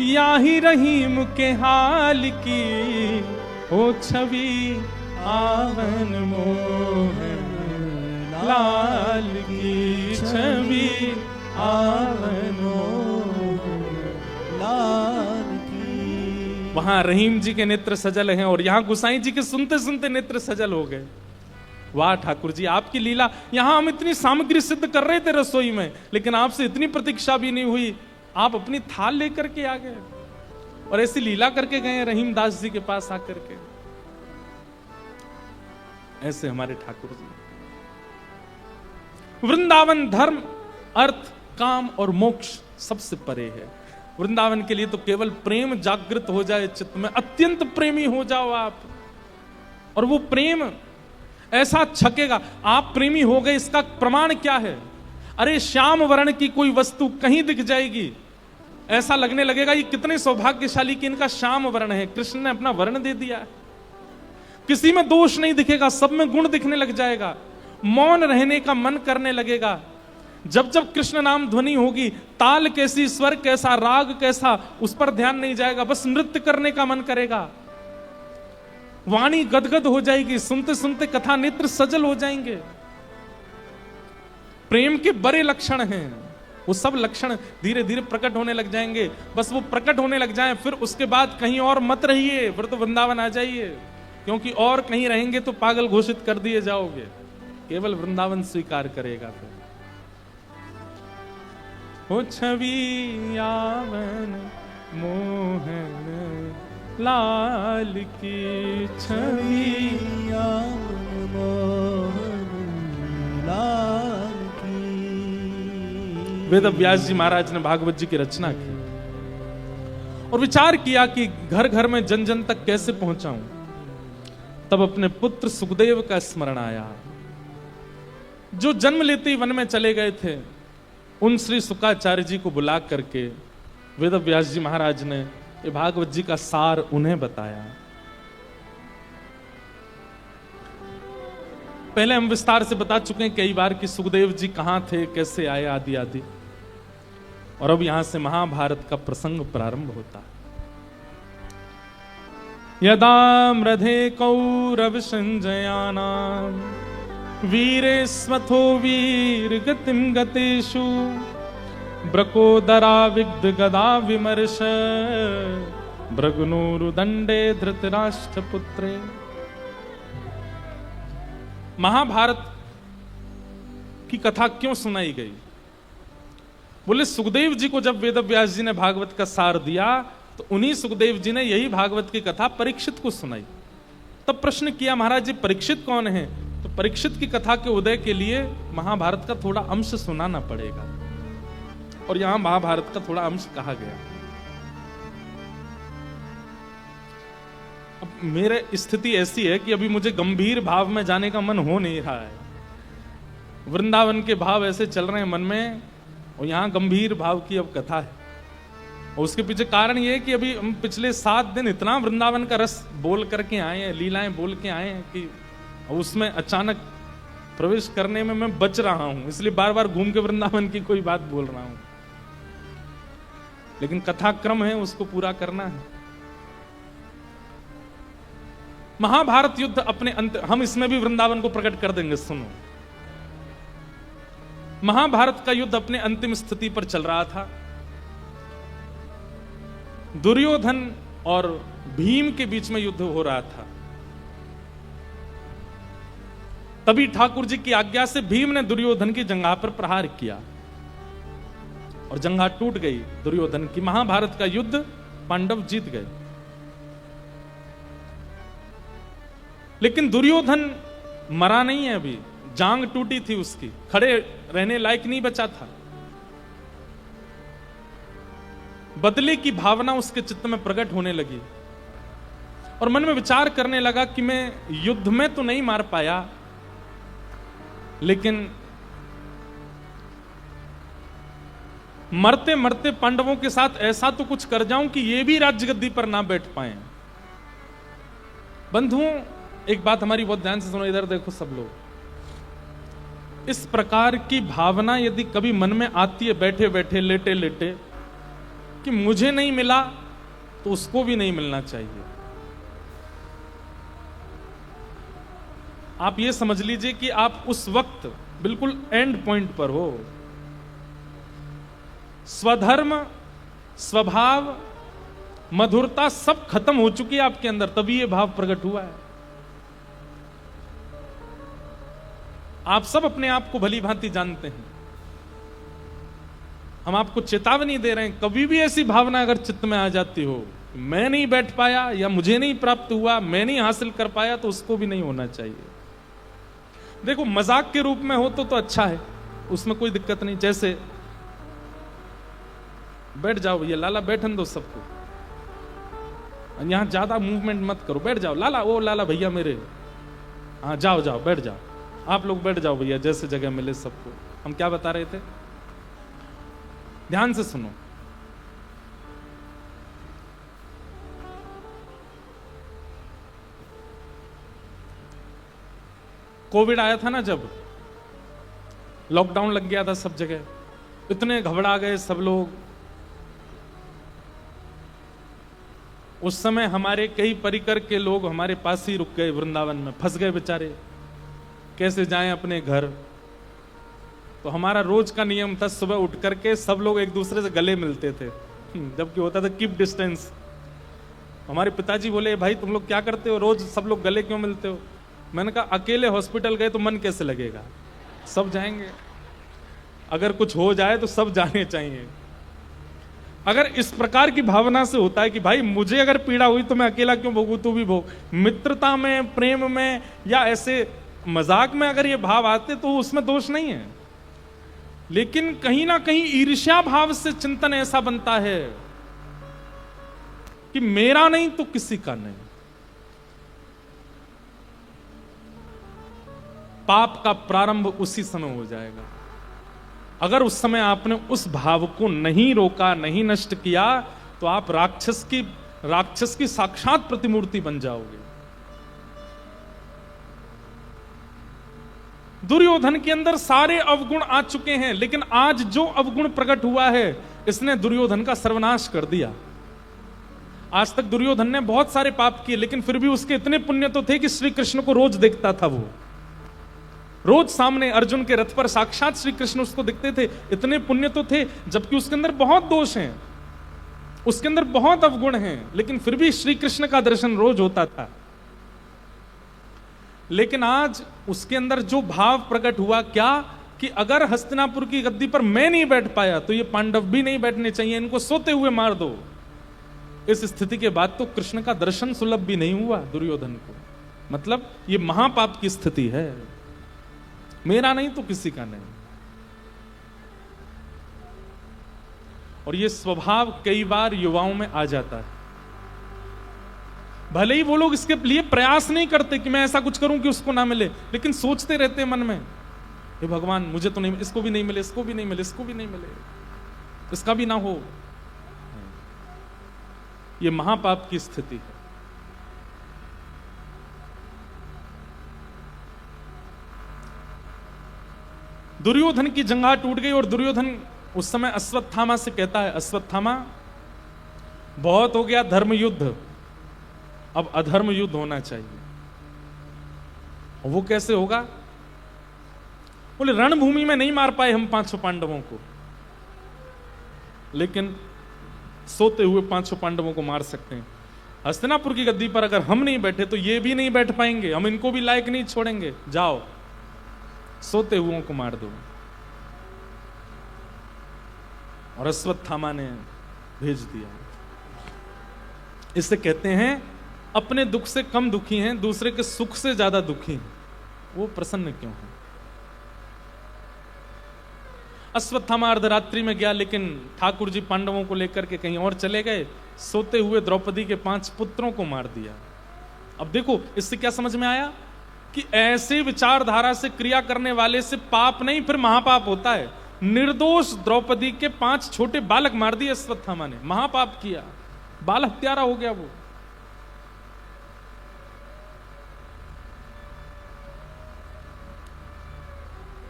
यही रहीम के हाल की, ओ छवि आवन मोहन लाल की, छवि आवन लाल की। वहां रहीम जी के नेत्र सजल हैं और यहां गुसाई जी के सुनते सुनते नेत्र सजल हो गए। वाह ठाकुर जी, आपकी लीला। यहां हम इतनी सामग्री सिद्ध कर रहे थे रसोई में, लेकिन आपसे इतनी प्रतीक्षा भी नहीं हुई, आप अपनी थाल लेकर के आ गए और ऐसी लीला करके गए रहीम दास जी के पास आकर के। ऐसे हमारे ठाकुर जी। वृंदावन धर्म, अर्थ, काम और मोक्ष सबसे परे है। वृंदावन के लिए तो केवल प्रेम जागृत हो जाए चित्त में, अत्यंत प्रेमी हो जाओ आप, और वो प्रेम ऐसा छकेगा। आप प्रेमी हो गए, इसका प्रमाण क्या है? अरे श्याम वर्ण की कोई वस्तु कहीं दिख जाएगी, ऐसा लगने लगेगा ये कितने सौभाग्यशाली कि इनका श्याम वर्ण है, कृष्ण ने अपना वर्ण दे दिया। किसी में दोष नहीं दिखेगा, सब में गुण दिखने लग जाएगा। मौन रहने का मन करने लगेगा। जब जब कृष्ण नाम ध्वनि होगी, ताल कैसी, स्वर कैसा, राग कैसा, उस पर ध्यान नहीं जाएगा, बस नृत्य करने का मन करेगा। वाणी गदगद हो जाएगी, सुनते सुनते कथा नेत्र सजल हो जाएंगे। प्रेम के बड़े लक्षण हैं, वो सब लक्षण धीरे धीरे प्रकट होने लग जाएंगे। बस वो प्रकट होने लग जाएं, फिर उसके बाद कहीं और मत रहिए, फिर तो वृंदावन आ जाइए, क्योंकि और कहीं रहेंगे तो पागल घोषित कर दिए जाओगे। केवल वृंदावन स्वीकार करेगा फिर। हो छवि आवन मोहन लाल की, छवि आवन मोहन लाल की। वेद व्यास जी महाराज ने भागवत जी की रचना की और विचार किया कि घर घर में जन जन तक कैसे पहुंचाऊं। तब अपने पुत्र सुखदेव का स्मरण आया, जो जन्म लेते ही वन में चले गए थे। उन श्री शुकाचार्य जी को बुला करके वेद व्यास जी महाराज ने ये भागवत जी का सार उन्हें बताया। पहले हम विस्तार से बता चुके हैं कई बार कि सुखदेव जी कहां थे, कैसे आए, आदि आदि। और अब यहां से महाभारत का प्रसंग प्रारंभ होता है। यदा मृधे कौरव संजयानाम वीरे स्वथो वीर गतिम गतेषु ब्रकोदरा विग्ध गदा विमर्श भृगुनूरुदंडे धृतराष्ट्र पुत्रे। महाभारत की कथा क्यों सुनाई गई? बोले सुखदेव जी को जब वेदव्यास जी ने भागवत का सार दिया तो उन्हीं सुखदेव जी ने यही भागवत की कथा परीक्षित को सुनाई। तब प्रश्न किया महाराज जी परीक्षित कौन है? तो परीक्षित की कथा के उदय के लिए महाभारत का थोड़ा अंश सुनाना पड़ेगा, और यहां महाभारत का थोड़ा अंश कहा गया। अब मेरे स्थिति ऐसी है कि अभी मुझे गंभीर भाव में जाने का मन हो नहीं रहा है। वृंदावन के भाव ऐसे चल रहे हैं मन में, और यहां गंभीर भाव की अब कथा है। और उसके पीछे कारण यह है कि अभी हम पिछले 7 दिन इतना वृंदावन का रस बोल करके आए हैं, लीलाएं बोल के आए हैं कि उसमें अचानक प्रवेश करने में मैं बच रहा हूं, इसलिए बार बार घूम के वृंदावन की कोई बात बोल रहा हूं। लेकिन कथाक्रम है, उसको पूरा करना है। महाभारत युद्ध अपने अंत, हम इसमें भी वृंदावन को प्रकट कर देंगे। सुनो, महाभारत का युद्ध अपने अंतिम स्थिति पर चल रहा था। दुर्योधन और भीम के बीच में युद्ध हो रहा था। तभी ठाकुर जी की आज्ञा से भीम ने दुर्योधन की जंघा पर प्रहार किया और जंघा टूट गई दुर्योधन की। महाभारत का युद्ध पांडव जीत गए। लेकिन दुर्योधन मरा नहीं है, अभी जांग टूटी थी उसकी, खड़े रहने लायक नहीं बचा था। बदले की भावना उसके चित्त में प्रकट होने लगी और मन में विचार करने लगा कि मैं युद्ध में तो नहीं मार पाया, लेकिन मरते मरते पांडवों के साथ ऐसा तो कुछ कर जाऊं कि ये भी राज्य गद्दी पर ना बैठ पाए। बंधुओं, एक बात हमारी बहुत ध्यान से सुनो, इधर देखो सब लोग। इस प्रकार की भावना यदि कभी मन में आती है बैठे बैठे लेटे लेटे कि मुझे नहीं मिला तो उसको भी नहीं मिलना चाहिए, आप ये समझ लीजिए कि आप उस वक्त बिल्कुल एंड पॉइंट पर हो। स्वधर्म, स्वभाव, मधुरता सब खत्म हो चुकी है आपके अंदर, तभी ये भाव प्रकट हुआ है। आप सब अपने आप को भली भांति जानते हैं। हम आपको चेतावनी दे रहे हैं, कभी भी ऐसी भावना अगर चित्त में आ जाती हो, मैं नहीं बैठ पाया या मुझे नहीं प्राप्त हुआ, मैं नहीं हासिल कर पाया, तो उसको भी नहीं होना चाहिए। देखो, मजाक के रूप में हो तो अच्छा है, उसमें कोई दिक्कत नहीं। जैसे बैठ जाओ भैया, लाला बैठन दो सबको, यहां ज्यादा मूवमेंट मत करो, बैठ जाओ लाला, वो लाला भैया मेरे, हाँ जाओ जाओ बैठ जाओ, आप लोग बैठ जाओ भैया, जैसे जगह मिले सबको। हम क्या बता रहे थे, ध्यान से सुनो। कोविड आया था ना, जब लॉकडाउन लग गया था सब जगह, इतने घबरा गए सब लोग। उस समय हमारे कई परिकर के लोग हमारे पास ही रुक गए, वृंदावन में फंस गए बेचारे, कैसे जाएं अपने घर। तो हमारा रोज का नियम था, सुबह उठ करके सब लोग एक दूसरे से गले मिलते थे, जबकि होता था कीप डिस्टेंस। हमारे पिताजी बोले, भाई तुम लोग क्या करते हो, रोज सब लोग गले क्यों मिलते हो? मैंने कहा, अकेले हॉस्पिटल गए तो मन कैसे लगेगा, सब जाएंगे, अगर कुछ हो जाए तो सब जाने चाहिए। अगर इस प्रकार की भावना से होता है कि भाई मुझे अगर पीड़ा हुई तो मैं अकेला क्यों भोगूं, तू भी भोग। मित्रता में, प्रेम में या ऐसे मजाक में अगर ये भाव आते तो उसमें दोष नहीं है, लेकिन कहीं ना कहीं ईर्ष्या भाव से चिंतन ऐसा बनता है कि मेरा नहीं तो किसी का नहीं। पाप का प्रारंभ उसी समय हो जाएगा। अगर उस समय आपने उस भाव को नहीं रोका, नहीं नष्ट किया, तो आप राक्षस की साक्षात प्रतिमूर्ति बन जाओगे। दुर्योधन के अंदर सारे अवगुण आ चुके हैं, लेकिन आज जो अवगुण प्रकट हुआ है, इसने दुर्योधन का सर्वनाश कर दिया। आज तक दुर्योधन ने बहुत सारे पाप किए, लेकिन फिर भी उसके इतने पुण्य तो थे कि श्री कृष्ण को रोज देखता था। वो रोज सामने अर्जुन के रथ पर साक्षात श्री कृष्ण उसको दिखते थे, इतने पुण्य तो थे, जबकि उसके अंदर बहुत दोष हैं। उसके अंदर बहुत अवगुण हैं, लेकिन फिर भी श्री कृष्ण का दर्शन रोज होता था। लेकिन आज उसके अंदर जो भाव प्रकट हुआ क्या, कि अगर हस्तिनापुर की गद्दी पर मैं नहीं बैठ पाया तो ये पांडव भी नहीं बैठने चाहिए, इनको सोते हुए मार दो। इस स्थिति के बाद तो कृष्ण का दर्शन सुलभ भी नहीं हुआ दुर्योधन को। मतलब ये महापाप की स्थिति है, मेरा नहीं तो किसी का नहीं। और ये स्वभाव कई बार युवाओं में आ जाता है। भले ही वो लोग इसके लिए प्रयास नहीं करते कि मैं ऐसा कुछ करूं कि उसको ना मिले, लेकिन सोचते रहते हैं मन में, हे भगवान मुझे तो नहीं, इसको भी नहीं मिले, इसको भी नहीं मिले, इसको भी नहीं मिले, इसका भी ना हो। ये महापाप की स्थिति है। दुर्योधन की जंघा टूट गई और दुर्योधन उस समय अश्वत्थामा से कहता है, अश्वत्थामा बहुत हो गया धर्म युद्ध, अब अधर्म युद्ध होना चाहिए। और वो कैसे होगा? बोले रणभूमि में नहीं मार पाए हम 500 पांडवों को, लेकिन सोते हुए 500 पांडवों को मार सकते हैं। हस्तिनापुर की गद्दी पर अगर हम नहीं बैठे तो ये भी नहीं बैठ पाएंगे, हम इनको भी लायक नहीं छोड़ेंगे, जाओ सोते हुओं को मार दो। और अश्वत्थामा ने भेज दिया। इससे कहते हैं अपने दुख से कम दुखी हैं, दूसरे के सुख से ज्यादा दुखी हैं, वो प्रसन्न क्यों है? अश्वत्थामा अर्धरात्रि में गया, लेकिन ठाकुर जी पांडवों को लेकर के कहीं और चले गए, सोते हुए द्रौपदी के 5 पुत्रों को मार दिया। अब देखो इससे क्या समझ में आया कि ऐसे विचारधारा से क्रिया करने वाले से पाप नहीं फिर महापाप होता है। निर्दोष द्रौपदी के 5 छोटे बालक मार दिए अश्वत्थामा ने, महापाप किया, बाल हत्यारा हो गया वो।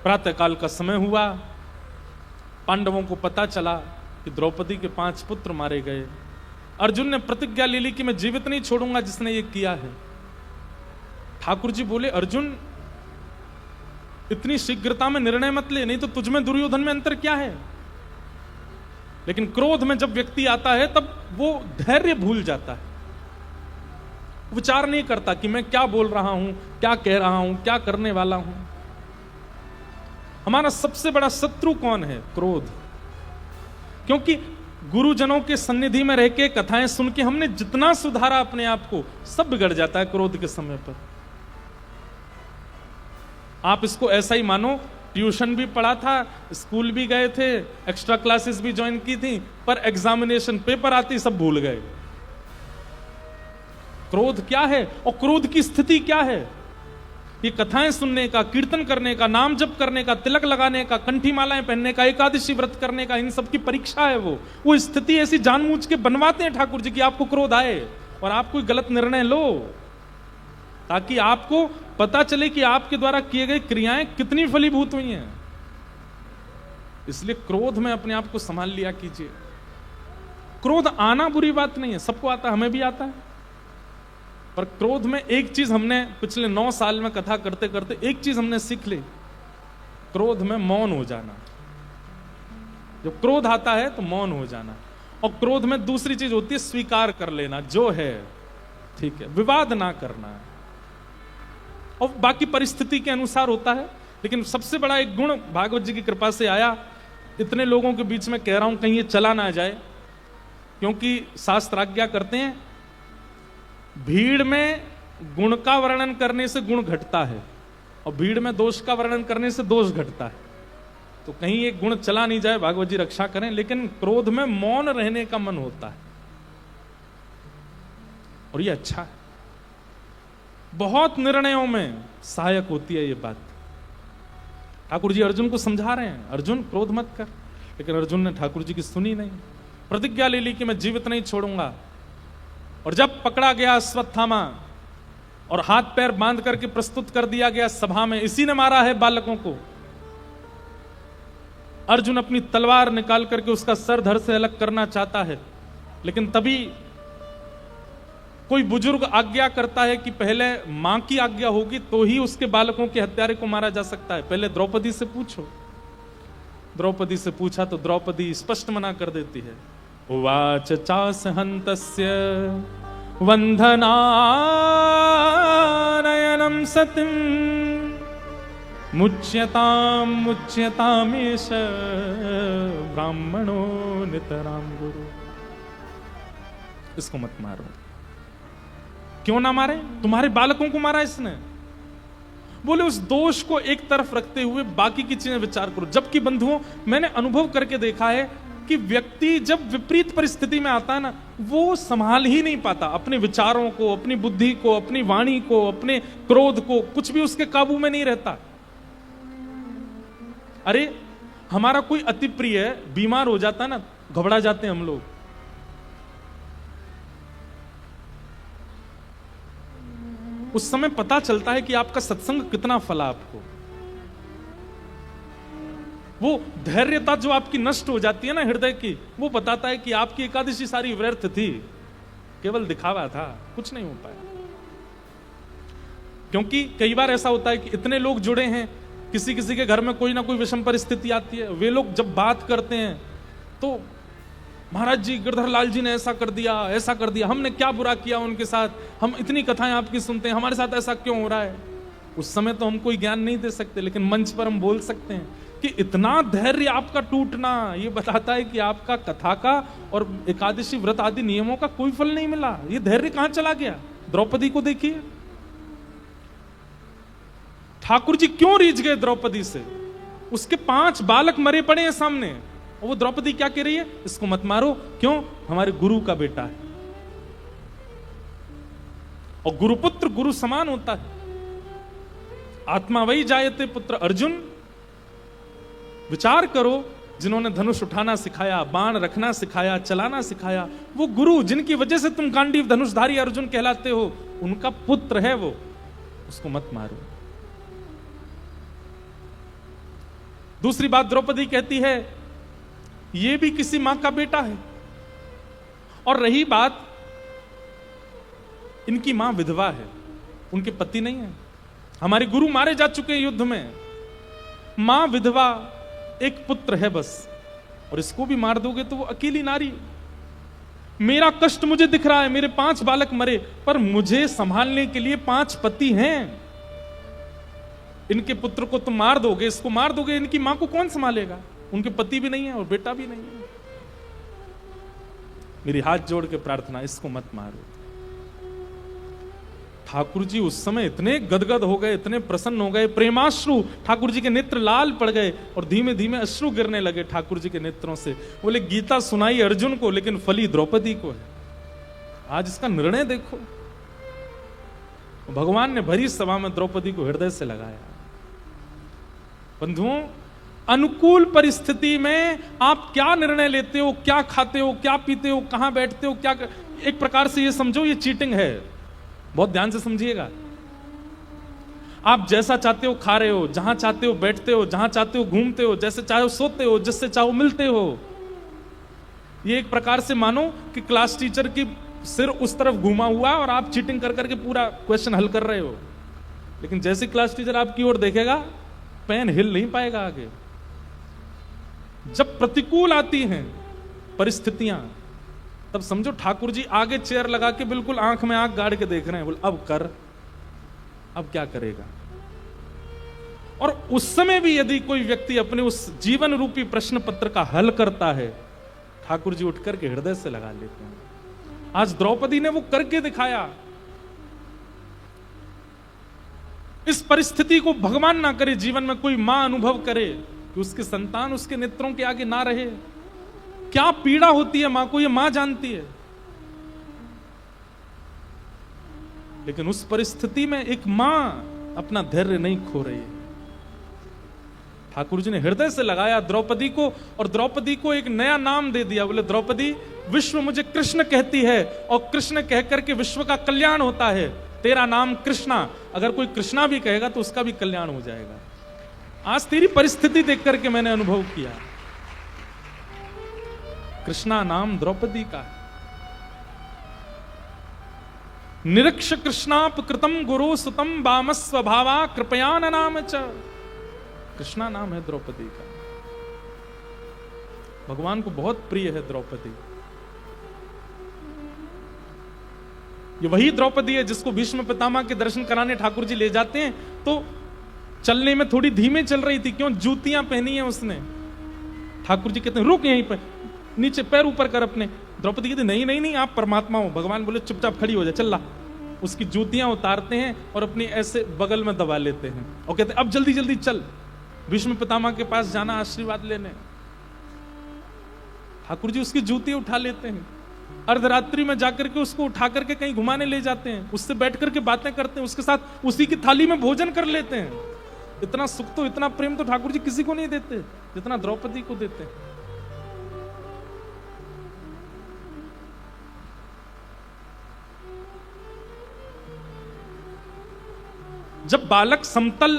प्रातःकाल का समय हुआ, पांडवों को पता चला कि द्रौपदी के 5 पुत्र मारे गए। अर्जुन ने प्रतिज्ञा ले ली कि मैं जीवित नहीं छोड़ूंगा जिसने ये किया है। ठाकुर जी बोले, अर्जुन इतनी शीघ्रता में निर्णय मत ले, नहीं तो तुझ में दुर्योधन में अंतर क्या है। लेकिन क्रोध में जब व्यक्ति आता है तब वो धैर्य भूल जाता है, विचार नहीं करता कि मैं क्या बोल रहा हूं, क्या कह रहा हूं, क्या करने वाला हूं। हमारा सबसे बड़ा शत्रु कौन है? क्रोध। क्योंकि गुरुजनों के सन्निधि में रह के कथाएं सुन के हमने जितना सुधारा अपने आप को, सब बिगड़ जाता है क्रोध के समय पर। आप इसको ऐसा ही मानो, ट्यूशन भी पढ़ा था, स्कूल भी गए थे, एक्स्ट्रा क्लासेस भी ज्वाइन की थी, पर एग्जामिनेशन पेपर आती सब भूल गए। क्रोध क्या है और क्रोध की स्थिति क्या है? ये कथाएं सुनने का, कीर्तन करने का, नाम जप करने का, तिलक लगाने का, कंठी मालाएं पहनने का, एकादशी व्रत करने का, इन सब की परीक्षा है। वो स्थिति ऐसी जानबूझ के बनवाते हैं ठाकुर जी की आपको क्रोध आए और आप कोई गलत निर्णय लो, ताकि आपको पता चले कि आपके द्वारा किए गए क्रियाएं कितनी फलीभूत हुई हैं। इसलिए क्रोध में अपने आप को संभाल लिया कीजिए। क्रोध आना बुरी बात नहीं है, सबको आता है, हमें भी आता है। पर क्रोध में एक चीज हमने पिछले 9 साल में कथा करते करते एक चीज हमने सीख ली, क्रोध में मौन हो जाना। जब क्रोध आता है तो मौन हो जाना। और क्रोध में दूसरी चीज होती है स्वीकार कर लेना, जो है ठीक है, विवाद ना करना। और बाकी परिस्थिति के अनुसार होता है। लेकिन सबसे बड़ा एक गुण भागवत जी की कृपा से आया, इतने लोगों के बीच में कह रहा हूं कहीं ये चला ना जाए, क्योंकि शास्त्र आज्ञा करते हैं भीड़ में गुण का वर्णन करने से गुण घटता है और भीड़ में दोष का वर्णन करने से दोष घटता है। तो कहीं एक गुण चला नहीं जाए, भागवत जी रक्षा करें। लेकिन क्रोध में मौन रहने का मन होता है और ये अच्छा है, बहुत निर्णयों में सहायक होती है ये बात। ठाकुर जी अर्जुन को समझा रहे हैं, अर्जुन क्रोध मत कर, लेकिन अर्जुन ने ठाकुर जी की सुनी नहीं, प्रतिज्ञा ले ली कि मैं जीवित नहीं छोड़ूंगा। और जब पकड़ा गया अश्वत्थामा और हाथ पैर बांध करके प्रस्तुत कर दिया गया सभा में, इसी ने मारा है बालकों को, अर्जुन अपनी तलवार निकाल करके उसका सर धड़ से अलग करना चाहता है। लेकिन तभी कोई बुजुर्ग आज्ञा करता है कि पहले मां की आज्ञा होगी तो ही उसके बालकों के हत्यारे को मारा जा सकता है, पहले द्रौपदी से पूछो। द्रौपदी से पूछा तो द्रौपदी स्पष्ट मना कर देती है उवाच चासहन्तस्य वन्धनानयनं सतिं मुच्यतामेष ब्राह्मणो नितरां गुरु। इसको मत मारो। क्यों ना मारे? तुम्हारे बालकों को मारा इसने। बोले उस दोष को एक तरफ रखते हुए बाकी की चीजें विचार करो। जबकि बंधुओं, मैंने अनुभव करके देखा है कि व्यक्ति जब विपरीत परिस्थिति में आता है ना, वो संभाल ही नहीं पाता अपने विचारों को, अपनी बुद्धि को, अपनी वाणी को, अपने क्रोध को, कुछ भी उसके काबू में नहीं रहता। अरे हमारा कोई अति प्रिय बीमार हो जाता है ना, घबरा जाते हैं हम लोग। उस समय पता चलता है कि आपका सत्संग कितना फला आपको। वो धैर्यता जो आपकी नष्ट हो जाती है ना हृदय की, वो बताता है कि आपकी एकादशी सारी व्यर्थ थी, केवल दिखावा था, कुछ नहीं हो पाया। क्योंकि कई बार ऐसा होता है कि इतने लोग जुड़े हैं, किसी किसी के घर में कोई ना कोई विषम परिस्थिति आती है, वे लोग जब बात करते हैं तो महाराज जी, गिरधर लाल जी ने ऐसा कर दिया, ऐसा कर दिया, हमने क्या बुरा किया उनके साथ, हम इतनी कथाएं आपकी सुनते हैं, हमारे साथ ऐसा क्यों हो रहा है। उस समय तो हम कोई ज्ञान नहीं दे सकते, लेकिन मंच पर हम बोल सकते हैं कि इतना धैर्य आपका टूटना, ये बताता है कि आपका कथा का और एकादशी व्रत आदि नियमों का कोई फल नहीं मिला। ये धैर्य कहां चला गया? द्रौपदी को देखिए, ठाकुर जी क्यों रीझ गए द्रौपदी से? उसके 5 बालक मरे पड़े हैं सामने, और वो द्रौपदी क्या कह रही है? इसको मत मारो। क्यों? हमारे गुरु का बेटा है, और गुरुपुत्र गुरु समान होता है। आत्मा वही जायते पुत्र अर्जुन। विचार करो, जिन्होंने धनुष उठाना सिखाया, बाण रखना सिखाया, चलाना सिखाया, वो गुरु जिनकी वजह से तुम गांडीव धनुषधारी अर्जुन कहलाते हो, उनका पुत्र है वो। उसको मत मारो। दूसरी बात द्रौपदी कहती है, ये भी किसी मां का बेटा है। और रही बात, इनकी मां विधवा है, उनके पति नहीं है। हमारे गुरु मारे जा चुके हैं युद्ध में, मां विधवा, एक पुत्र है बस, और इसको भी मार दोगे तो वो अकेली नारी। मेरा कष्ट मुझे दिख रहा है, मेरे 5 बालक मरे, पर मुझे संभालने के लिए 5 पति हैं। इनके पुत्र को तुम मार दोगे, इसको मार दोगे, इनकी मां को कौन संभालेगा? उनके पति भी नहीं है और बेटा भी नहीं है। मेरी हाथ जोड़ के प्रार्थना, इसको मत मारो। ठाकुर जी उस समय इतने गदगद हो गए, इतने प्रसन्न हो गए, प्रेमाश्रु, ठाकुर जी के नेत्र लाल पड़ गए और धीमे धीमे अश्रु गिरने लगे ठाकुर जी के नेत्रों से। बोले गीता सुनाई अर्जुन को, लेकिन फली द्रौपदी को है। आज इसका निर्णय देखो। भगवान ने भरी सभा में द्रौपदी को हृदय से लगाया। बंधुओं, अनुकूल परिस्थिति में आप क्या निर्णय लेते हो, क्या खाते हो, क्या पीते हो, कहां बैठते हो, क्या एक प्रकार से ये समझो ये चीटिंग है। बहुत ध्यान से समझिएगा। आप जैसा चाहते हो खा रहे हो, जहां चाहते हो बैठते हो, जहां चाहते हो घूमते हो, जैसे चाहे सोते हो, जिससे चाहो मिलते हो। ये एक प्रकार से मानो कि क्लास टीचर की सिर उस तरफ घूमा हुआ और आप चीटिंग कर करके पूरा क्वेश्चन हल कर रहे हो। लेकिन जैसे क्लास टीचर आपकी ओर देखेगा, पेन हिल नहीं पाएगा आगे। जब प्रतिकूल आती हैं परिस्थितियां, तब समझो ठाकुर जी आगे चेयर लगा के बिल्कुल आंख में आंख गाड़ के देख रहे हैं। बोल अब कर, अब क्या करेगा? और उस समय भी यदि कोई व्यक्ति अपने उस जीवन रूपी प्रश्न पत्र का हल करता है, ठाकुर जी उठ करके हृदय से लगा लेते हैं। आज द्रौपदी ने वो करके दिखाया। इस परिस्थिति को भगवान ना करे जीवन में कोई मां अनुभव करे कि उसके संतान उसके नेत्रों के आगे ना रहे। क्या पीड़ा होती है मां को, ये मां जानती है। लेकिन उस परिस्थिति में एक मां अपना धैर्य नहीं खो रही है। ठाकुर जी ने हृदय से लगाया द्रौपदी को, और द्रौपदी को एक नया नाम दे दिया। बोले द्रौपदी, विश्व मुझे कृष्ण कहती है, और कृष्ण कहकर के विश्व का कल्याण होता है। तेरा नाम कृष्णा, अगर कोई कृष्णा भी कहेगा तो उसका भी कल्याण हो जाएगा। आज तेरी परिस्थिति देख करके मैंने अनुभव किया, कृष्णा नाम द्रौपदी का है। निरीक्ष कृष्णाप कृतम गुरु सुतम वामस्व भावा कृपया नाम च। कृष्णा नाम है द्रौपदी का। भगवान को बहुत प्रिय है द्रौपदी। ये वही द्रौपदी है जिसको भीष्म पितामह के दर्शन कराने ठाकुर जी ले जाते हैं, तो चलने में थोड़ी धीमे चल रही थी, क्यों? जूतियां पहनी है उसने। ठाकुर जी कहते हैं रुक यहीं पर, नीचे पैर ऊपर कर अपने। द्रौपदी कहती नहीं नहीं नहीं, आप परमात्मा हो। भगवान बोले चुपचाप खड़ी हो जा, चल ला। उसकी जूतियां उतारते हैं और अपनी ऐसे बगल में दबा लेते हैं और कहते हैं अब जल्दी जल्दी चल, भीष्म पितामह के पास जाना आशीर्वाद लेने। ठाकुर जी उसकी जूती उठा लेते हैं, अर्धरात्रि में जाकर के उसको उठा करके कहीं घुमाने ले जाते हैं, उससे बैठ करके बातें करते हैं, उसके साथ उसी की थाली में भोजन कर लेते हैं। इतना सुख तो, इतना प्रेम तो ठाकुर जी किसी को नहीं देते जितना द्रौपदी को देते हैं। जब बालक समतल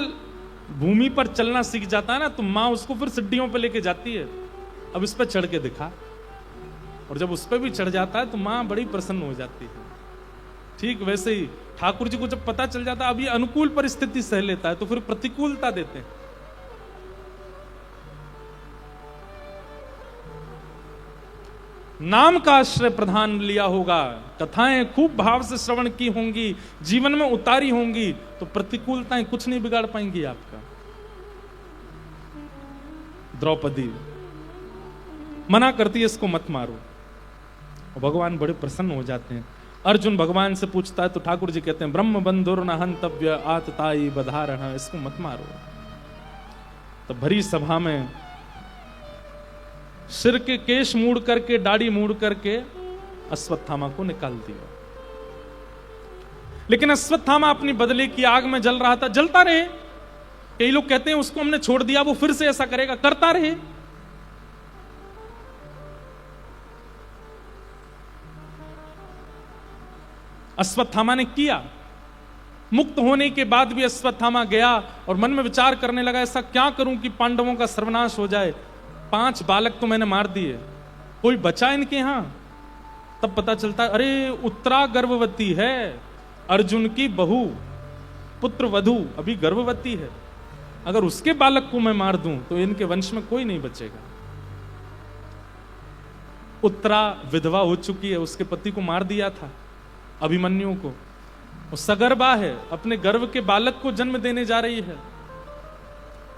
भूमि पर चलना सीख जाता है ना, तो मां उसको फिर सीढ़ियों पर लेके जाती है, अब इस पर चढ़ के दिखा। और जब उस पर भी चढ़ जाता है तो मां बड़ी प्रसन्न हो जाती है। ठीक वैसे ही ठाकुर जी को जब पता चल जाता है अब ये अनुकूल परिस्थिति सह लेता है, तो फिर प्रतिकूलता देते हैं। नाम का आश्रय प्रधान लिया होगा, कथाएं खूब भाव से श्रवण की होंगी, जीवन में उतारी होंगी, तो प्रतिकूलताएं कुछ नहीं बिगाड़ पाएंगी आपका। द्रौपदी मना करती है इसको मत मारो, और भगवान बड़े प्रसन्न हो जाते हैं। अर्जुन भगवान से पूछता है तो ठाकुर जी कहते हैं ब्रह्म बंधुर न हंतव्य आतताई बधारण, इसको मत मारो। तो भरी सभा में सिर के केश मूड़ करके, दाढ़ी मूड़ करके अश्वत्थामा को निकाल दिया। लेकिन अश्वत्थामा अपनी बदले की आग में जल रहा था। जलता रहे, कई लोग कहते हैं उसको हमने छोड़ दिया वो फिर से ऐसा करेगा, करता रहे। अश्वत्थामा ने किया। मुक्त होने के बाद भी अश्वत्थामा गया और मन में विचार करने लगा ऐसा क्या करूं कि पांडवों का सर्वनाश हो जाए। 5 बालक तो मैंने मार दिए, कोई बचा इनके यहां? तब पता चलता है अरे उत्तरा गर्भवती है, अर्जुन की बहू पुत्र वधू अभी गर्भवती है, अगर उसके बालक को मैं मार दूं तो इनके वंश में कोई नहीं बचेगा। उत्तरा विधवा हो चुकी है, उसके पति को मार दिया था अभिमन्यु को, वो सगर्भा है, अपने गर्भ के बालक को जन्म देने जा रही है।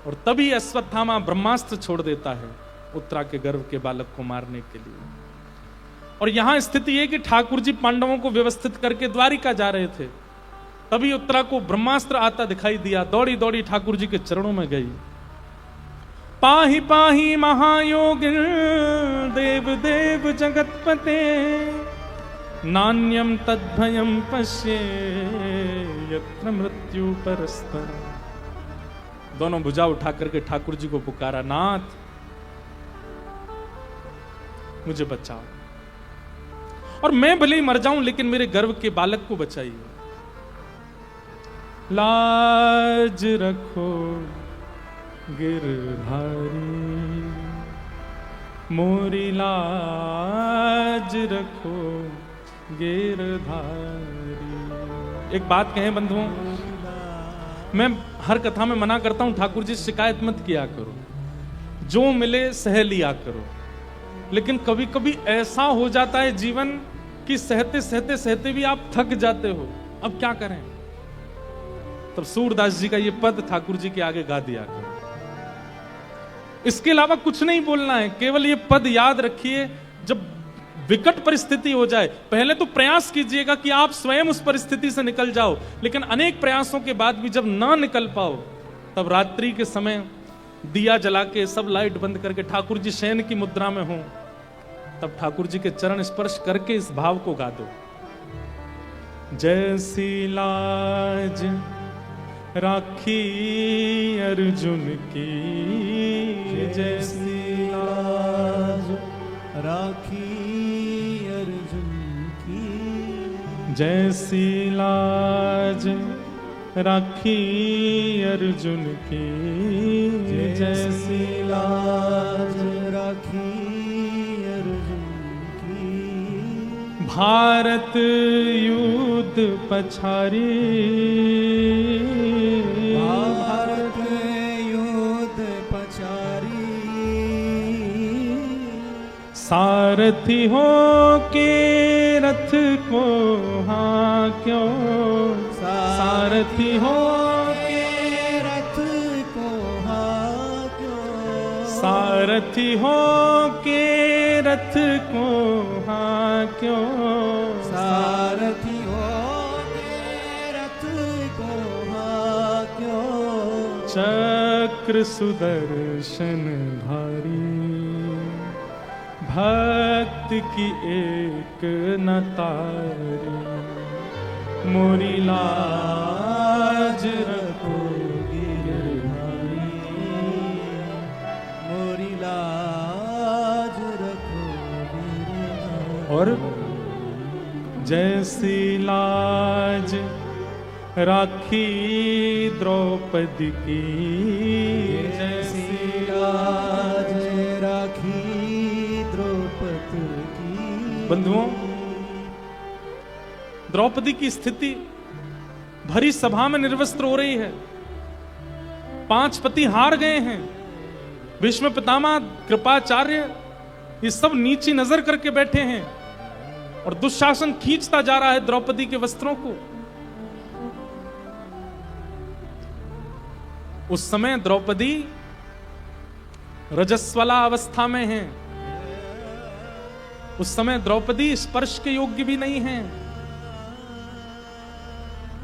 और तभी अश्वत्थामा ब्रह्मास्त्र छोड़ देता है उत्तरा के गर्भ के बालक को मारने के लिए। और यहां स्थिति है कि ठाकुर जी पांडवों को व्यवस्थित करके द्वारिका जा रहे थे, तभी उत्तरा को ब्रह्मास्त्र आता दिखाई दिया, दौड़ी दौड़ी ठाकुर जी के चरणों में गई। पाहि पाहि महायोगिन देव देव जगतपते, नान्यम तद्भयम पश्ये यत्र मृत्यु परस्पर। दोनों भुजा उठा करके ठाकुर जी को पुकारा, नाथ मुझे बचाओ, और मैं भले ही मर जाऊं लेकिन मेरे गर्भ के बालक को बचाइए। लाज रखो गिरधारी, मोरी लाज रखो गिरधारी। एक बात कहें बंधुओं, मैं हर कथा में मना करता हूं ठाकुर जी शिकायत मत किया करो, जो मिले सह लिया करो। लेकिन कभी कभी ऐसा हो जाता है जीवन कि सहते सहते सहते भी आप थक जाते हो, अब क्या करें? तब सूरदास जी का ये पद ठाकुर जी के आगे गा दिया करो। इसके अलावा कुछ नहीं बोलना है, केवल ये पद याद रखिए। जब विकट परिस्थिति हो जाए, पहले तो प्रयास कीजिएगा कि आप स्वयं उस परिस्थिति से निकल जाओ, लेकिन अनेक प्रयासों के बाद भी जब ना निकल पाओ, तब रात्रि के समय दिया जला के सब लाइट बंद करके ठाकुर जी शयन की मुद्रा में हो, तब ठाकुर जी के चरण स्पर्श करके इस भाव को गा दो। जैसी लाज राखी अर्जुन की, जैसी लाज राखी अर्जुन की, जैसी लाज राखी अर्जुन की, जैसी लाज राखी अर्जुन की। भारत युद्ध पछारी, भारत युद्ध पछारी, सारथी हो के रथ को हाँक्यो, सारथी हो के रथ को हाँक्यो, सारथी हो के रथ को हाँक्यो, सारथी हो के रथ को हाँक्यो, चक्र सुदर्शन धारी, भक्त की एक न तारी, मोरी लाज रखो गिरधारी, मोरी लाज रखो गिरधारी। और जैसी लाज राखी द्रौपदी की, जैसी लाज राखी द्रौपदी की। बंधुओं, द्रौपदी की स्थिति भरी सभा में निर्वस्त्र हो रही है। 5 पति हार गए हैं। भीष्म पितामह, कृपाचार्य, ये सब नीची नजर करके बैठे हैं और दुशासन खींचता जा रहा है द्रौपदी के वस्त्रों को। उस समय द्रौपदी रजस्वला अवस्था में है। उस समय द्रौपदी स्पर्श के योग्य भी नहीं है,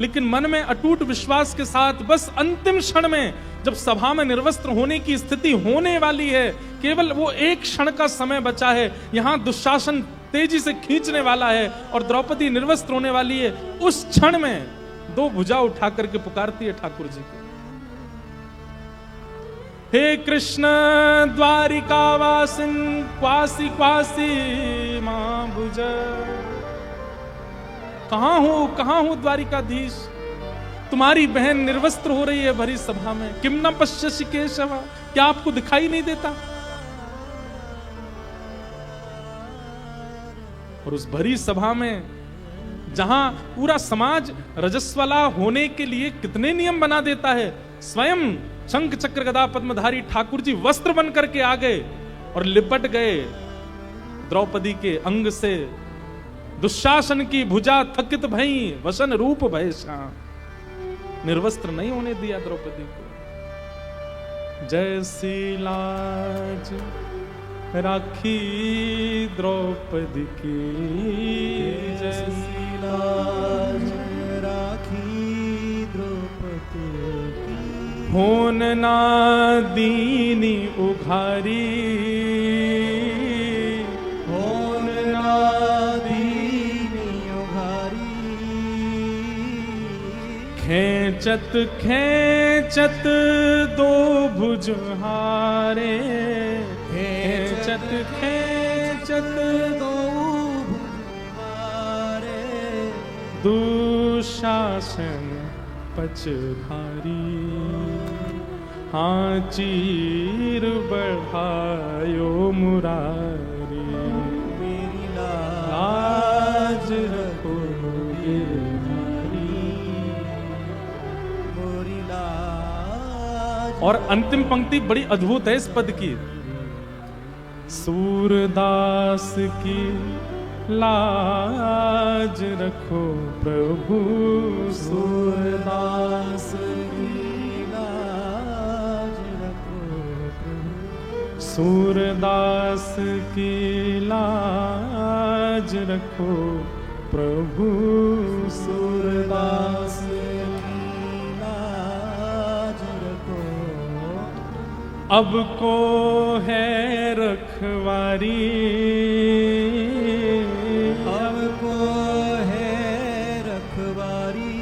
लेकिन मन में अटूट विश्वास के साथ बस अंतिम क्षण में, जब सभा में निर्वस्त्र होने की स्थिति होने वाली है, केवल वो एक क्षण का समय बचा है, यहां दुशासन तेजी से खींचने वाला है और द्रौपदी निर्वस्त्र होने वाली है, उस क्षण में 2 भुजा उठा करके पुकारती है ठाकुर जी को, हे कृष्ण द्वारिकावासिन क्वासी क्वासी मां भुज। कहां हो द्वारिकाधीश? तुम्हारी बहन निर्वस्त्र हो रही है भरी सभा में। किम न पश्यसि केशव, क्या आपको दिखाई नहीं देता? और उस भरी सभा में, जहां पूरा समाज रजस्वला होने के लिए कितने नियम बना देता है, स्वयं शंख चक्र गदा पद्मधारी ठाकुर जी वस्त्र बन करके आ गए और लिपट गए द्रौपदी के अंग से। दुशासन की भुजा थकित भई, वसन रूप भय श्याम। निर्वस्त्र नहीं होने दिया द्रौपदी को। जैसी लाज राखी द्रौपदी की, जैसी लाज राखी द्रौपदी की। होन ना दीनी उघारी, होन ना दीनी उघारी। खेचत खेचत 2 भुज हारे, खेचत खेचत 2 भुज हारे। दुशासन पचधारी, हाँ चीर बढ़ायो मुरारी। मेरी लाज रखो गिरधारी, मोरी लाज। और अंतिम पंक्ति बड़ी अद्भुत है इस पद की। सूरदास की लाज रखो प्रभु, सूरदास की लाज रखो प्रभु। सूरदास की लाज रखो प्रभु, सूरदास की लाज रखो। अब को है रखवारी, अब को है रखवारी।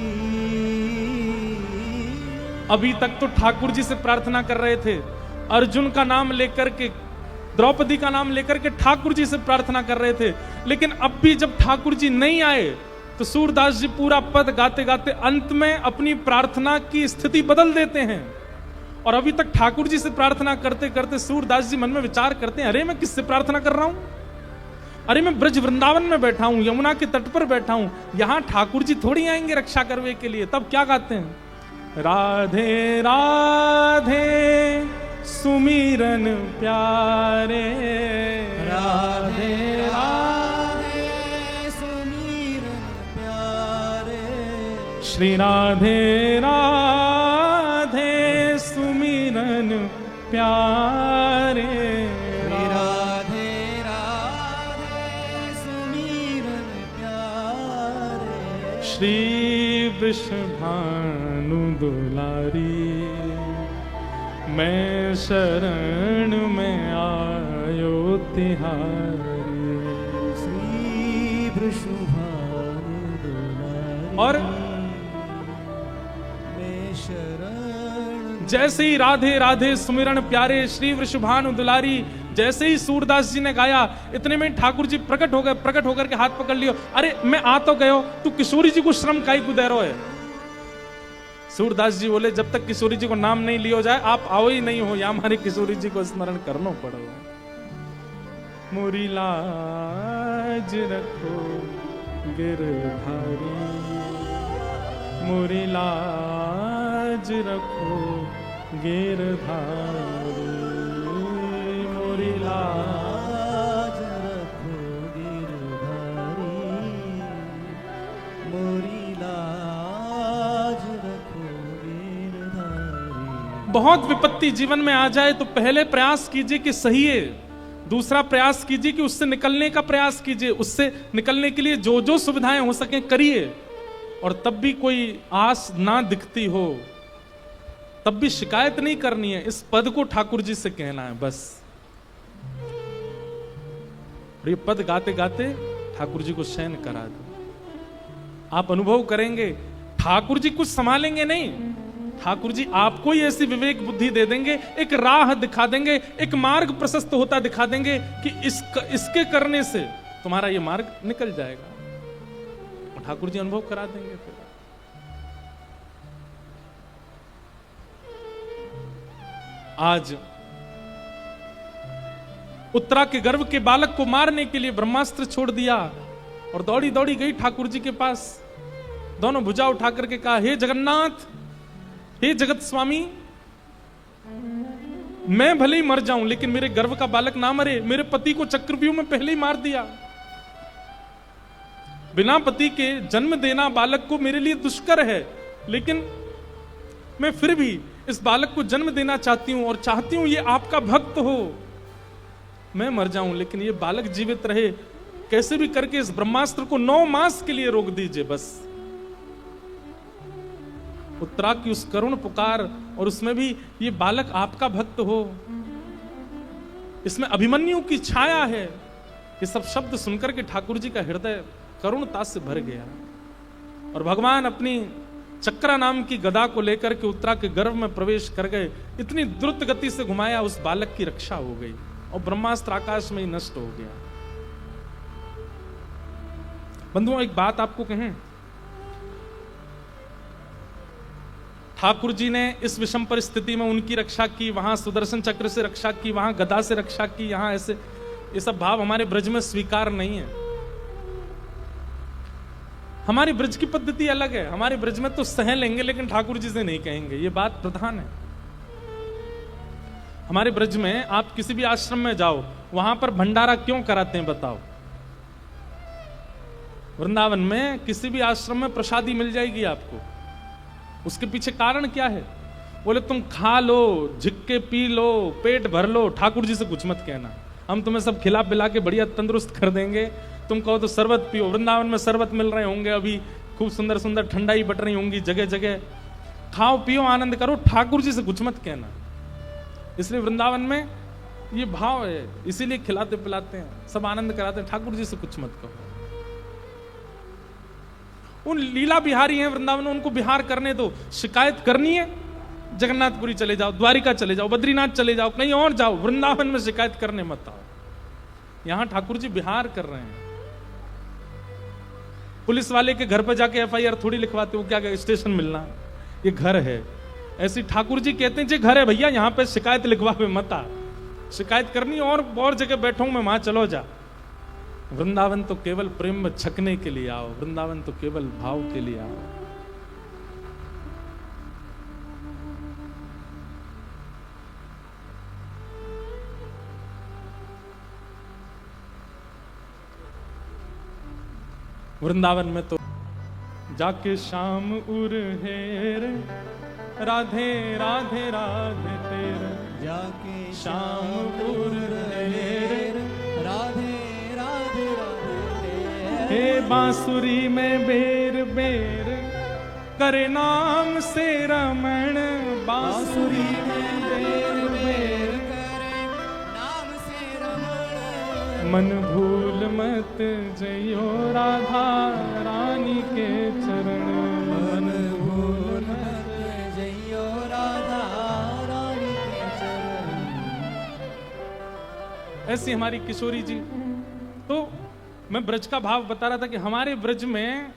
अभी तक तो ठाकुर जी से प्रार्थना कर रहे थे, अर्जुन का नाम लेकर के, द्रौपदी का नाम लेकर के ठाकुर जी से प्रार्थना कर रहे थे, लेकिन अब भी जब ठाकुर जी नहीं आए तो सूरदास जी पूरा पद गाते गाते अंत में अपनी प्रार्थना की स्थिति बदल देते हैं। और अभी तक ठाकुर जी से प्रार्थना करते करते सूरदास जी मन में विचार करते हैं, अरे मैं किससे प्रार्थना कर रहा हूं? अरे मैं ब्रज वृंदावन में बैठा हूं, यमुना के तट पर बैठा हूं, यहां ठाकुर जी थोड़ी आएंगे रक्षा करने के लिए। तब क्या गाते हैं? राधे राधे सुमिरन प्यारे, राधे राधे सुमिरन श्री राधे राधे सुमिरन प्यारे, राधे राधे सुमिरन प्यारे, श्री वृषभानु दुलारी, मैं शरण में आयो तिहारी। श्री वृषभानु दुलारी, और मैं शरण। जैसे ही राधे राधे सुमिरन प्यारे श्री वृषभानु दुलारी, जैसे ही सूरदास जी ने गाया, इतने में ठाकुर जी प्रकट होकर के हाथ पकड़ लियो। अरे मैं आ तो गयो, तू किशोरी जी को श्रम काई को दे रहो है। सूरदास जी बोले, जब तक किशोरी जी को नाम नहीं लियो जाए आप आओ ही नहीं हो, या हमारे किशोरी जी को स्मरण करना पड़ो। मोरी लाज रखो गिरधारी, मोरी लाज रखो गिरधारी, मोरी लाज रखो गिरधारी, मोरी लाज रखो गिरधारी। बहुत विपत्ति जीवन में आ जाए तो पहले प्रयास कीजिए कि सही है, दूसरा प्रयास कीजिए कि उससे निकलने का प्रयास कीजिए, उससे निकलने के लिए जो जो सुविधाएं हो सके करिए। और तब भी कोई आस ना दिखती हो तब भी शिकायत नहीं करनी है, इस पद को ठाकुर जी से कहना है बस। और ये पद गाते गाते ठाकुर जी को शयन करा दो। आप अनुभव करेंगे ठाकुर जी कुछ संभालेंगे नहीं, ठाकुर जी आपको ही ऐसी विवेक बुद्धि दे देंगे, एक राह दिखा देंगे, एक मार्ग प्रशस्त होता दिखा देंगे कि इसके करने से तुम्हारा ये मार्ग निकल जाएगा। और ठाकुर जी अनुभव करा देंगे। फिर आज उत्तरा के गर्भ के बालक को मारने के लिए ब्रह्मास्त्र छोड़ दिया और दौड़ी दौड़ी गई ठाकुर जी के पास, दोनों भुजा उठा करके कहा, हे जगन्नाथ, हे जगत स्वामी, मैं भले ही मर जाऊं लेकिन मेरे गर्भ का बालक ना मरे। मेरे पति को चक्रव्यूह में पहले ही मार दिया। बिना पति के जन्म देना बालक को मेरे लिए दुष्कर है, लेकिन मैं फिर भी इस बालक को जन्म देना चाहती हूं और चाहती हूं ये आपका भक्त हो। मैं मर जाऊं लेकिन ये बालक जीवित रहे, कैसे भी करके इस ब्रह्मास्त्र को 9 मास के लिए रोक दीजिए बस। उत्तरा की उस करुण पुकार, और उसमें भी ये बालक आपका भक्त हो, इसमें अभिमन्यु की छाया है। ये सब शब्द सुनकर के ठाकुर जी का हृदय करुणता से भर गया और भगवान अपनी चक्रा नाम की गदा को लेकर के उत्तरा के गर्भ में प्रवेश कर गए। इतनी द्रुत गति से घुमाया, उस बालक की रक्षा हो गई और ब्रह्मास्त्र आकाश में ही नष्ट हो गया। बंधुओं, एक बात आपको कहें, ठाकुर जी ने इस विषम परिस्थिति में उनकी रक्षा की, वहां सुदर्शन चक्र से रक्षा की, वहां गदा से रक्षा की, यहां ऐसे, ये सब भाव हमारे ब्रज में स्वीकार नहीं है। हमारी ब्रज की पद्धति अलग है। हमारे ब्रज में तो सह लेंगे लेकिन ठाकुर जी से नहीं कहेंगे, ये बात प्रधान है। हमारे ब्रज में आप किसी भी आश्रम में जाओ, वहां पर भंडारा क्यों कराते हैं बताओ? वृंदावन में किसी भी आश्रम में प्रसादी मिल जाएगी आपको, उसके पीछे कारण क्या है? बोले तुम खा लो, झिक्के पी लो, पेट भर लो, ठाकुर जी से कुछ मत कहना, हम तुम्हें सब खिला पिला के बढ़िया तंदुरुस्त कर देंगे। तुम कहो तो शरबत पियो, वृंदावन में शरबत मिल रहे होंगे अभी, खूब सुंदर सुंदर ठंडाई बट रही होंगी जगह जगह, खाओ पियो आनंद करो, ठाकुर जी से कुछ मत कहना। इसलिए वृंदावन में ये भाव है, इसीलिए खिलाते पिलाते हैं, सब आनंद कराते हैं, ठाकुर जी से कुछ मत कहो। उन लीला बिहारी हैं वृंदावन में, उनको बिहार करने दो। शिकायत करनी है जगन्नाथपुरी चले जाओ, द्वारिका चले जाओ, बद्रीनाथ चले जाओ, कहीं और जाओ, वृंदावन में शिकायत करने मत आओ। यहां ठाकुर जी बिहार कर रहे हैं। पुलिस वाले के घर पर जाके एफआईआर थोड़ी लिखवाते हो, क्या स्टेशन मिलना, ये घर है। ऐसी ठाकुर जी कहते हैं, जे घर है भैया, यहां पे शिकायत लिखवावे मत आ। शिकायत करनी और जगह बैठा हूं मैं, वहां चलो जा। वृंदावन तो केवल प्रेम में छकने के लिए आओ, वृंदावन तो केवल भाव के लिए आओ। वृंदावन में तो जाके शाम उरहेर राधे राधे राधे तेरे जाके श्यामपुर रे राधे राधे राधे हे बांसुरी में बेर बेर करे नाम से रमण बांसुरी में बेर बेर करे नाम से रमण मन भूल मत जइयो राधा रानी के चरण मन भूल मत जइयो राधा रानी के चरण। ऐसी हमारी किशोरी जी। तो मैं ब्रज का भाव बता रहा था कि हमारे ब्रज में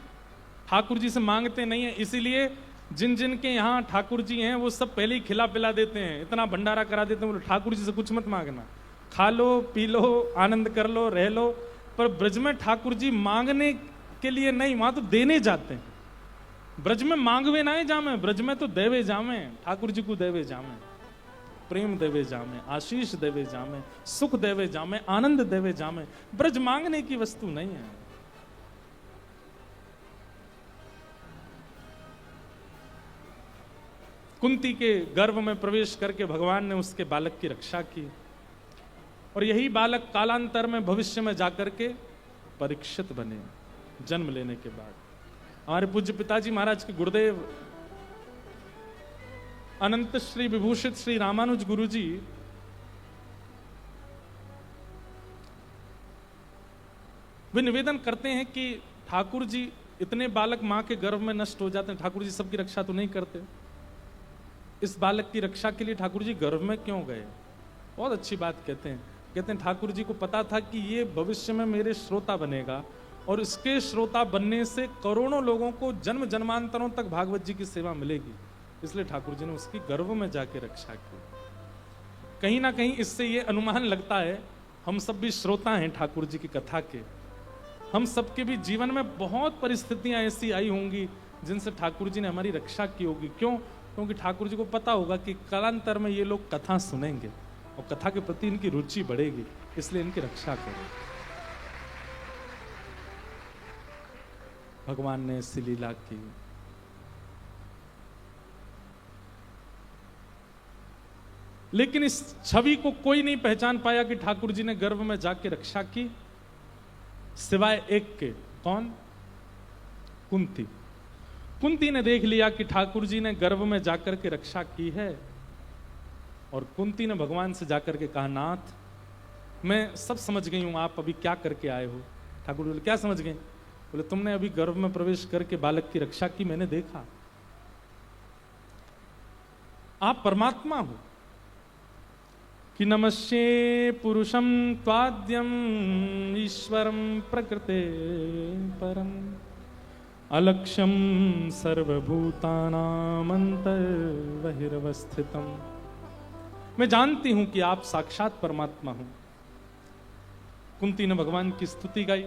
ठाकुर जी से मांगते नहीं है, इसीलिए जिन जिन के यहाँ ठाकुर जी हैं वो सब पहले ही खिला पिला देते हैं, इतना भंडारा करा देते हैं। बोले ठाकुर जी से कुछ मत मांगना, खा लो पी लो आनंद कर लो रह लो। पर ब्रज में ठाकुर जी मांगने के लिए नहीं, वहां तो देने जाते हैं। ब्रज में मांगवे ना जामे, ब्रज में तो देवे जामे, ठाकुर जी को देवे जामे, प्रेम देवे जामे, आशीष देवे जामे, सुख देवे जामे, आनंद देवे जामे। ब्रज मांगने की वस्तु नहीं है। कुंती के गर्भ में प्रवेश करके भगवान ने उसके बालक की रक्षा की, और यही बालक कालांतर में भविष्य में जाकर के परीक्षित बने जन्म लेने के बाद। हमारे पूज्य पिताजी महाराज के गुरुदेव अनंत श्री विभूषित श्री रामानुज गुरु जी वे निवेदन करते हैं कि ठाकुर जी इतने बालक मां के गर्भ में नष्ट हो जाते हैं, ठाकुर जी सबकी रक्षा तो नहीं करते, इस बालक की रक्षा के लिए ठाकुर जी गर्भ में क्यों गए? बहुत अच्छी बात कहते हैं ठाकुर जी को पता था कि ये भविष्य में मेरे श्रोता बनेगा और इसके श्रोता बनने से करोड़ों लोगों को जन्म जन्मांतरों तक भागवत जी की सेवा मिलेगी, इसलिए ठाकुर जी ने उसकी गर्भ में जाके रक्षा की। कहीं ना कहीं इससे ये अनुमान लगता है हम सब भी श्रोता हैं ठाकुर जी की कथा के, हम सबके भी जीवन में बहुत परिस्थितियां ऐसी आई होंगी जिनसे ठाकुर जी ने हमारी रक्षा की होगी। क्यों? क्योंकि ठाकुर जी को पता होगा कि कालांतर में ये लोग कथा सुनेंगे और कथा के प्रति इनकी रुचि बढ़ेगी, इसलिए इनकी रक्षा करें। भगवान ने ऐसी लीला की। लेकिन इस छवि को कोई नहीं पहचान पाया कि ठाकुर जी ने गर्भ में जाके रक्षा की, सिवाय एक के। कौन? कुंती। कुंती ने देख लिया कि ठाकुर जी ने गर्भ में जाकर के रक्षा की है, और कुंती ने भगवान से जाकर के कहा, नाथ मैं सब समझ गई हूं, आप अभी क्या करके आए हो। ठाकुर बोले, क्या समझ गए? बोले, तुमने अभी गर्भ में प्रवेश करके बालक की रक्षा की, मैंने देखा। आप परमात्मा हो कि नमस्ये पुरुषम त्वाद्यम ईश्वरम प्रकृते परम अलक्ष्यम सर्वभूतानां अंतर्बहिर्वस्थितम। मैं जानती हूं कि आप साक्षात परमात्मा हो। कुंती ने भगवान की स्तुति गाई।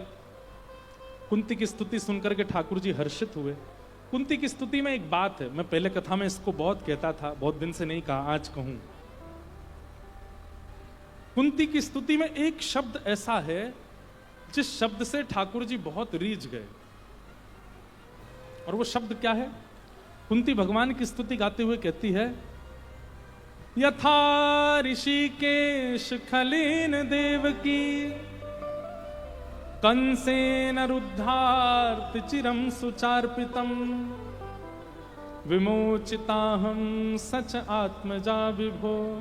कुंती की स्तुति सुनकर के ठाकुर जी हर्षित हुए। कुंती की स्तुति में एक बात है, मैं पहले कथा में इसको बहुत कहता था, बहुत दिन से नहीं कहा, आज कहूं। कुंती की स्तुति में एक शब्द ऐसा है जिस शब्द से ठाकुर जी बहुत रीझ गए, और वो शब्द क्या है? कुंती भगवान की स्तुति गाते हुए कहती है, यथा ऋषिकेश खलीन देवकी कंसेन रुद्धार्त चिरम सुचार्पितम विमोचिताहं सच आत्मजा विभो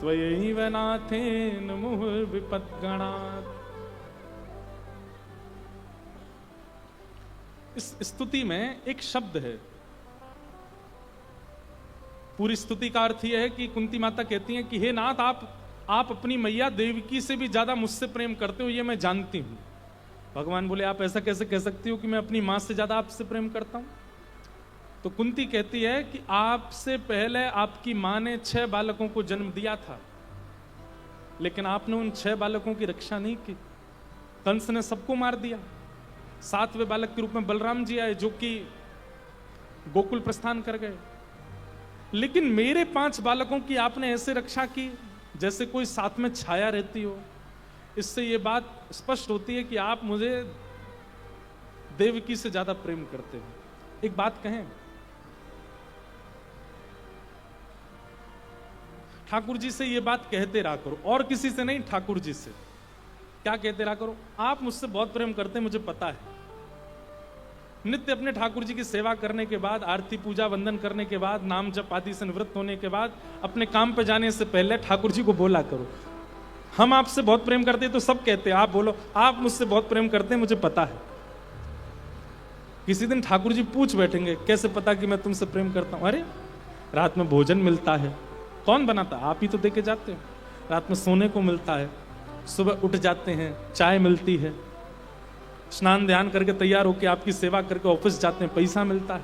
त्वयैव नाथेन मुहुर्विपद्गणात्। इस स्तुति में एक शब्द है। पूरी स्तुति का अर्थ यह है कि कुंती माता कहती हैं कि हे नाथ, आप अपनी मैया देवकी से भी ज्यादा मुझसे प्रेम करते हो, ये मैं जानती हूं। भगवान बोले, आप ऐसा कैसे कह सकती हो कि मैं अपनी मां से ज्यादा आपसे प्रेम करता हूं? तो कुंती कहती है कि आपसे पहले आपकी मां ने 6 बालकों को जन्म दिया था, लेकिन आपने उन 6 बालकों की रक्षा नहीं की। कंस ने सबको मार दिया। 7वें बालक के रूप में बलराम जी आए, जो कि गोकुल प्रस्थान कर गए। लेकिन मेरे 5 बालकों की आपने ऐसे रक्षा की जैसे कोई साथ में छाया रहती हो। इससे यह बात स्पष्ट होती है कि आप मुझे देवकी से ज्यादा प्रेम करते हो। एक बात कहें, ठाकुर जी से ये बात कहते रहा करो, और किसी से नहीं, ठाकुर जी से। क्या कहते रहा करो? आप मुझसे बहुत प्रेम करते हैं, मुझे पता है। नित्य अपने ठाकुर जी की सेवा करने के बाद, आरती पूजा वंदन करने के बाद, नाम जप आदि से निवृत्त होने के बाद, अपने काम पे जाने से पहले ठाकुर जी को बोला करो, हम आपसे बहुत प्रेम करते हैं। तो सब कहते हैं, आप बोलो, आप मुझसे बहुत प्रेम करते हैं, मुझे पता है। किसी दिन ठाकुर जी पूछ बैठेंगे, कैसे पता कि मैं तुमसे प्रेम करता हूं? अरे रात में भोजन मिलता है, कौन बनाता? आप ही तो देके जाते हो। रात में सोने को मिलता है, सुबह उठ जाते हैं, चाय मिलती है, स्नान ध्यान करके तैयार होकर आपकी सेवा करके ऑफिस जाते हैं, पैसा मिलता है।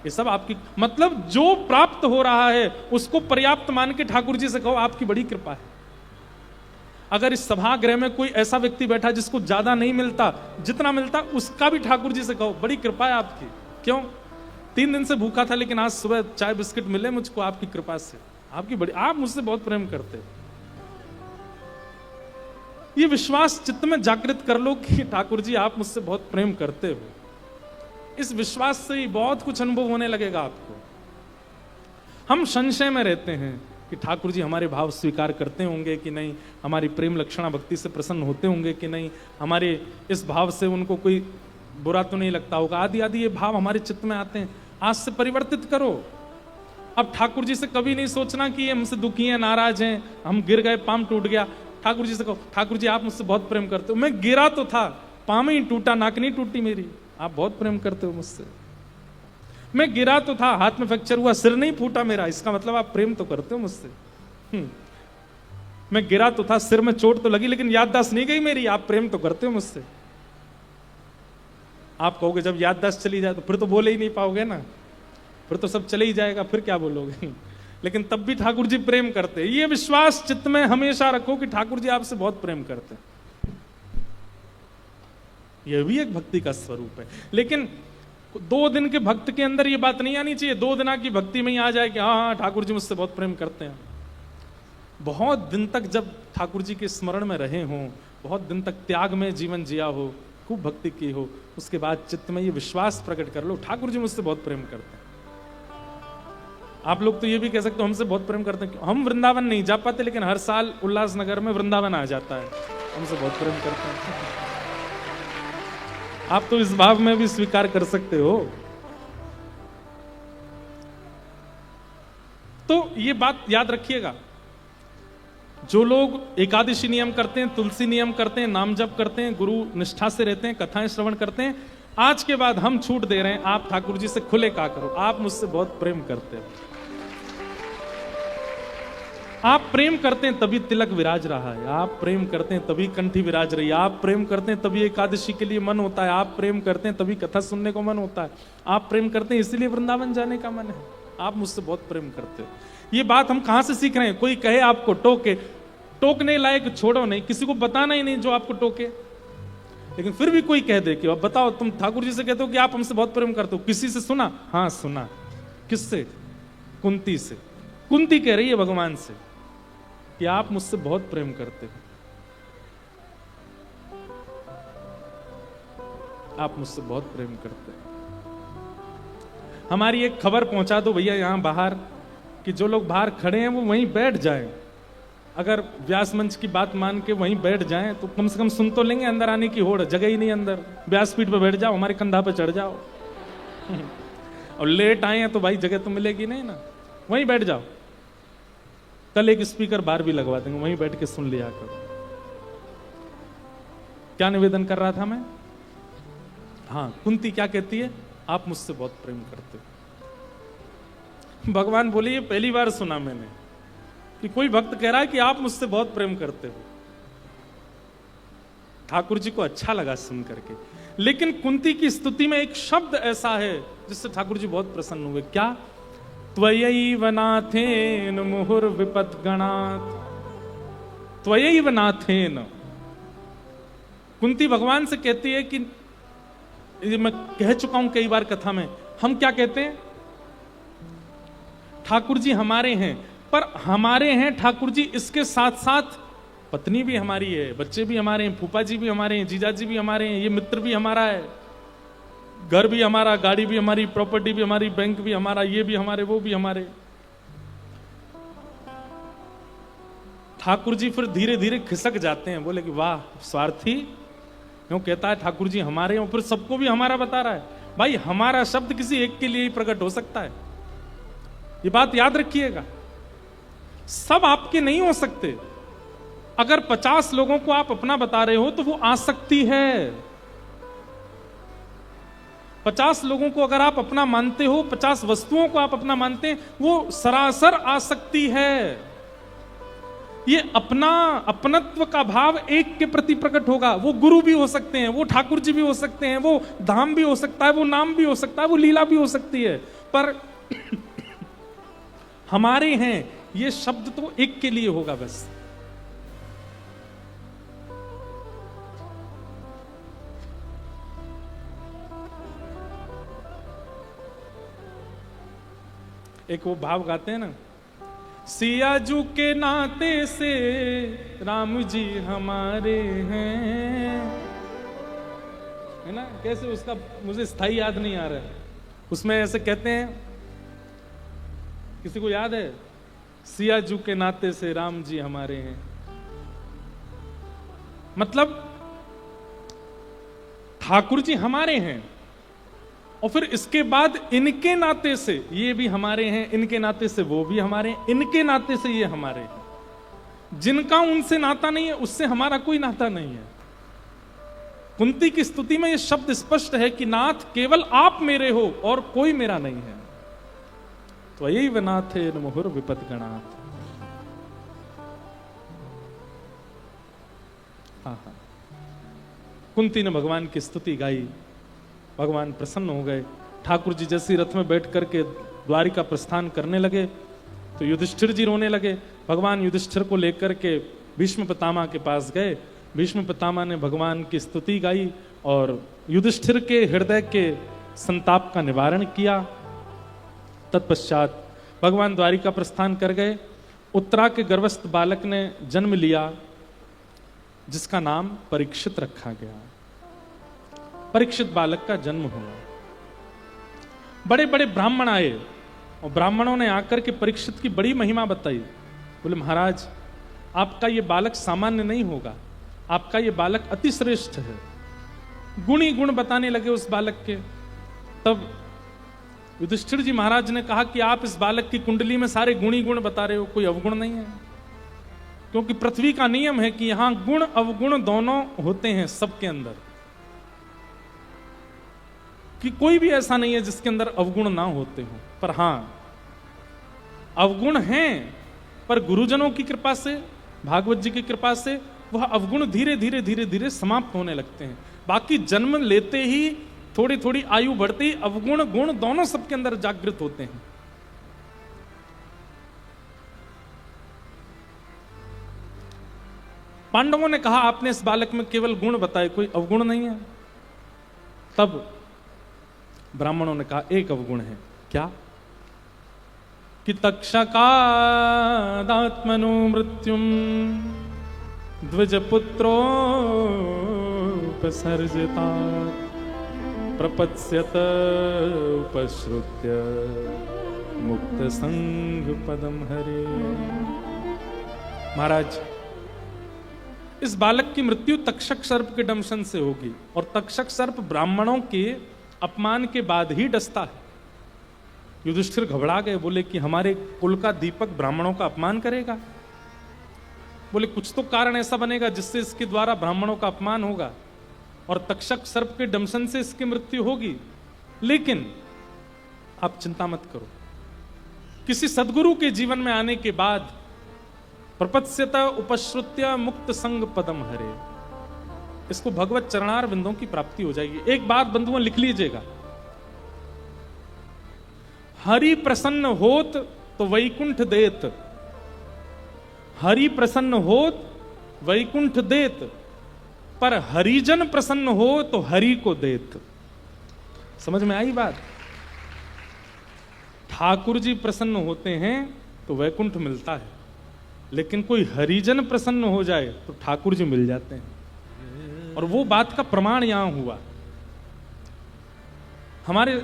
ये सब आपकी, मतलब जो प्राप्त हो रहा है उसको पर्याप्त मान के ठाकुर जी से कहो आपकी बड़ी कृपा है। अगर इस सभागृह में कोई ऐसा व्यक्ति बैठा जिसको ज्यादा नहीं मिलता, जितना मिलता उसका भी ठाकुर जी से कहो बड़ी कृपा है आपकी। क्यों? 3 दिन से भूखा था, लेकिन आज सुबह चाय बिस्किट मिले मुझको आपकी कृपा से। आपकी बड़ी, आप मुझसे बहुत प्रेम करते हो। ये विश्वास चित्त में जागृत कर लो कि ठाकुर जी आप मुझसे बहुत प्रेम करते हो। इस विश्वास से ही बहुत कुछ अनुभव होने लगेगा आपको। हम संशय में रहते हैं कि ठाकुर जी हमारे भाव स्वीकार करते होंगे कि नहीं, हमारी प्रेम लक्षणा भक्ति से प्रसन्न होते होंगे कि नहीं, हमारे इस भाव से उनको कोई बुरा तो नहीं लगता होगा, आदि आदि ये भाव हमारे चित्त में आते हैं। आज से परिवर्तित करो। अब ठाकुर जी से कभी नहीं सोचना कि ये हमसे दुखी हैं, नाराज हैं, हम गिर गए, पाम टूट गया। ठाकुर जी से कहो, ठाकुर जी आप मुझसे बहुत प्रेम करते हो। मैं गिरा तो था, पाम ही टूटा, नाक नहीं टूटी मेरी। आप बहुत प्रेम करते हो मुझसे। मैं गिरा तो था, हाथ में फ्रैक्चर हुआ, सिर नहीं फूटा मेरा, इसका मतलब आप प्रेम तो करते हो मुझसे। मैं गिरा तो था, सिर में चोट तो लगी, लेकिन याददाश्त नहीं गई मेरी, आप प्रेम तो करते हो मुझसे। आप कहोगे जब याददाश्त चली जाए तो फिर तो बोले ही नहीं पाओगे ना, फिर तो सब चले ही जाएगा, फिर क्या बोलोगे? लेकिन तब भी ठाकुर जी प्रेम करते हैं। ये विश्वास चित्त में हमेशा रखो कि ठाकुर जी आपसे बहुत प्रेम करते हैं। यह भी एक भक्ति का स्वरूप है। लेकिन 2 दिन के भक्त के अंदर ये बात नहीं आनी चाहिए, 2 दिना की भक्ति में ही आ जाए कि हाँ ठाकुर जी मुझसे बहुत प्रेम करते हैं। बहुत दिन तक जब ठाकुर जी के स्मरण में रहे हों, बहुत दिन तक त्याग में जीवन जिया हो, खूब भक्ति की हो, उसके बाद चित्त में ये विश्वास प्रकट कर लो ठाकुर जी मुझसे बहुत प्रेम करते हैं। आप लोग तो ये भी कह सकते हो हमसे बहुत प्रेम करते हैं। हम वृंदावन नहीं जा पाते, लेकिन हर साल उल्लासनगर में वृंदावन आ जाता है, हमसे बहुत प्रेम करते हैं। आप तो इस भाव में भी स्वीकार कर सकते हो। तो ये बात याद रखिएगा, जो लोग एकादशी नियम करते हैं, तुलसी नियम करते हैं, नाम जप करते हैं, गुरु निष्ठा से रहते हैं, कथाएं श्रवण करते हैं, आज के बाद हम छूट दे रहे हैं, आप ठाकुर जी से खुले कहा करो आप मुझसे बहुत प्रेम करते हो। आप प्रेम करते हैं तभी तिलक विराज रहा है, आप प्रेम करते हैं तभी कंठी विराज रही है, आप प्रेम करते हैं तभी एकादशी के लिए मन होता है, आप प्रेम करते हैं तभी कथा सुनने को मन होता है, आप प्रेम करते हैं इसलिए वृंदावन जाने का मन है। आप मुझसे बहुत प्रेम करते हो। ये बात हम कहां से सीख रहे हैं? कोई कहे आपको टोके, टोकने लायक छोड़ो नहीं, किसी को बताना ही नहीं जो आपको टोके। लेकिन फिर भी कोई कह दे कि अब बताओ तुम ठाकुर जी से कहते हो कि आप हमसे बहुत प्रेम करते हो, किसी से सुना? हाँ सुना। किससे? कुंती से। कुंती कह रही है भगवान से कि आप मुझसे बहुत प्रेम करते हो, आप मुझसे बहुत प्रेम करते हो। हमारी एक खबर पहुंचा दो भैया यहां बाहर कि जो लोग बाहर खड़े हैं वो वहीं बैठ जाएं। अगर व्यास मंच की बात मान के वहीं बैठ जाएं तो कम से कम सुन तो लेंगे। अंदर आने की होड़, जगह ही नहीं अंदर। व्यासपीठ पे बैठ जाओ, हमारे कंधा पे चढ़ जाओ। और लेट आए हैं तो भाई जगह तो मिलेगी नहीं ना, वहीं बैठ जाओ। कल एक स्पीकर बाहर भी लगवा देंगे, वहीं बैठ के सुन लिया करो। क्या निवेदन कर रहा था मैं? हाँ, कुंती क्या कहती है? आप मुझसे बहुत प्रेम करते हो। भगवान बोले ये पहली बार सुना मैंने कि कोई भक्त कह रहा है कि आप मुझसे बहुत प्रेम करते हो। ठाकुर जी को अच्छा लगा सुन करके। लेकिन कुंती की स्तुति में एक शब्द ऐसा है जिससे ठाकुर जी बहुत प्रसन्न हुए। क्या? त्वयैव नाथेन मुहुर विपद्गणात्। त्वयैव नाथेन। कुंती भगवान से कहती है कि ये मैं कह चुका हूं कई बार कथा में, हम क्या कहते हैं? ठाकुर जी हमारे हैं, पर हमारे हैं ठाकुर जी, इसके साथ साथ पत्नी भी हमारी है, बच्चे भी हमारे हैं, फूफा जी भी हमारे हैं, जीजा जी भी हमारे हैं, ये मित्र भी हमारा है। घर भी हमारा, गाड़ी भी हमारी, प्रॉपर्टी भी हमारी, बैंक भी हमारा, ये भी हमारे, वो भी हमारे। ठाकुर जी फिर धीरे धीरे खिसक जाते हैं, बोले कि वाह स्वार्थी, क्यों कहता है ठाकुर जी हमारे हैं, फिर सबको भी हमारा बता रहा है। भाई हमारा शब्द किसी एक के लिए ही प्रकट हो सकता है, ये बात याद रखिएगा। सब आपके नहीं हो सकते। अगर 50 लोगों को आप अपना बता रहे हो तो वो आसक्ति है। 50 लोगों को अगर आप अपना मानते हो, 50 वस्तुओं को आप अपना मानते हैं, वो सरासर आसक्ति है। ये अपनत्व का भाव एक के प्रति प्रकट होगा। वो गुरु भी हो सकते हैं, वो ठाकुर जी भी हो सकते हैं, वो धाम भी हो सकता है, वो नाम भी हो सकता है, वो लीला भी हो सकती है, पर हमारे हैं ये शब्द तो एक के लिए होगा बस। एक वो भाव गाते हैं ना, सियाजू के नाते से राम जी हमारे हैं, है ना। कैसे उसका मुझे स्थाई याद नहीं आ रहा है, उसमें ऐसे कहते हैं, किसी को याद है? सियाजू के नाते से राम जी हमारे हैं, मतलब ठाकुर जी हमारे हैं, और फिर इसके बाद इनके नाते से ये भी हमारे हैं, इनके नाते से वो भी हमारे हैं, इनके नाते से ये हमारे हैं। जिनका उनसे नाता नहीं है उससे हमारा कोई नाता नहीं है। कुंती की स्तुति में ये शब्द स्पष्ट है कि नाथ केवल आप मेरे हो और कोई मेरा नहीं है। तो यही वनाथ है मुहुर विपद गणाथ। हाँ हाँ, कुंती ने भगवान की स्तुति गाई, भगवान प्रसन्न हो गए। ठाकुर जी जैसे रथ में बैठ करके द्वारिका प्रस्थान करने लगे तो युधिष्ठिर जी रोने लगे। भगवान युधिष्ठिर को लेकर के भीष्म पितामह के पास गए। भीष्म पितामह ने भगवान की स्तुति गाई और युधिष्ठिर के हृदय के संताप का निवारण किया। तत्पश्चात भगवान द्वारिका प्रस्थान कर गए। उत्तरा के गर्भस्थ बालक ने जन्म लिया जिसका नाम परीक्षित रखा गया। परीक्षित बालक का जन्म हुआ। बड़े बड़े ब्राह्मण आए और ब्राह्मणों ने आकर के परीक्षित की बड़ी महिमा बताई। बोले महाराज आपका ये बालक सामान्य नहीं होगा, आपका ये बालक अति श्रेष्ठ है। गुण ही गुण बताने लगे उस बालक के। तब युधिष्ठिर जी महाराज ने कहा कि आप इस बालक की कुंडली में सारे गुण ही गुण बता रहे हो, कोई अवगुण नहीं है। क्योंकि पृथ्वी का नियम है कि यहां गुण अवगुण दोनों होते हैं सबके अंदर, कि कोई भी ऐसा नहीं है जिसके अंदर अवगुण ना होते हो। पर हां अवगुण हैं, पर गुरुजनों की कृपा से, भागवत जी की कृपा से वह अवगुण धीरे धीरे धीरे धीरे समाप्त होने लगते हैं। बाकी जन्म लेते ही थोड़ी थोड़ी आयु बढ़ते ही अवगुण गुण दोनों सबके अंदर जागृत होते हैं। पांडवों ने कहा आपने इस बालक में केवल गुण बताए, कोई अवगुण नहीं है। तब ब्राह्मणों ने कहा एक अवगुण है। क्या? कि तक्षकादात्मनो मृत्युम द्विजपुत्रोपसर्जिता प्रपत्स्यत उपश्रुत्य मुक्त संग पदम हरे। महाराज इस बालक की मृत्यु तक्षक सर्प के दंशन से होगी, और तक्षक सर्प ब्राह्मणों के अपमान के बाद ही डसता है। युधिष्ठिर घबरा गए, बोले कि हमारे कुल का दीपक ब्राह्मणों का अपमान करेगा। बोले कुछ तो कारण ऐसा बनेगा जिससे इसके द्वारा ब्राह्मणों का अपमान होगा और तक्षक सर्प के दंशन से इसकी मृत्यु होगी। लेकिन आप चिंता मत करो, किसी सदगुरु के जीवन में आने के बाद प्रपत्स्यता उपश्रुत्य मुक्त संग पदम हरे, इसको भगवत चरणार बिंदों की प्राप्ति हो जाएगी। एक बात बंधुओं लिख लीजिएगा, हरि प्रसन्न होत तो वैकुंठ देत, हरि प्रसन्न होत वैकुंठ देत, पर हरिजन प्रसन्न हो तो हरि को देत। समझ में आई बात? ठाकुर जी प्रसन्न होते हैं तो वैकुंठ मिलता है, लेकिन कोई हरिजन प्रसन्न हो जाए तो ठाकुर जी मिल जाते हैं। और वो बात का प्रमाण यहां हुआ। हमारे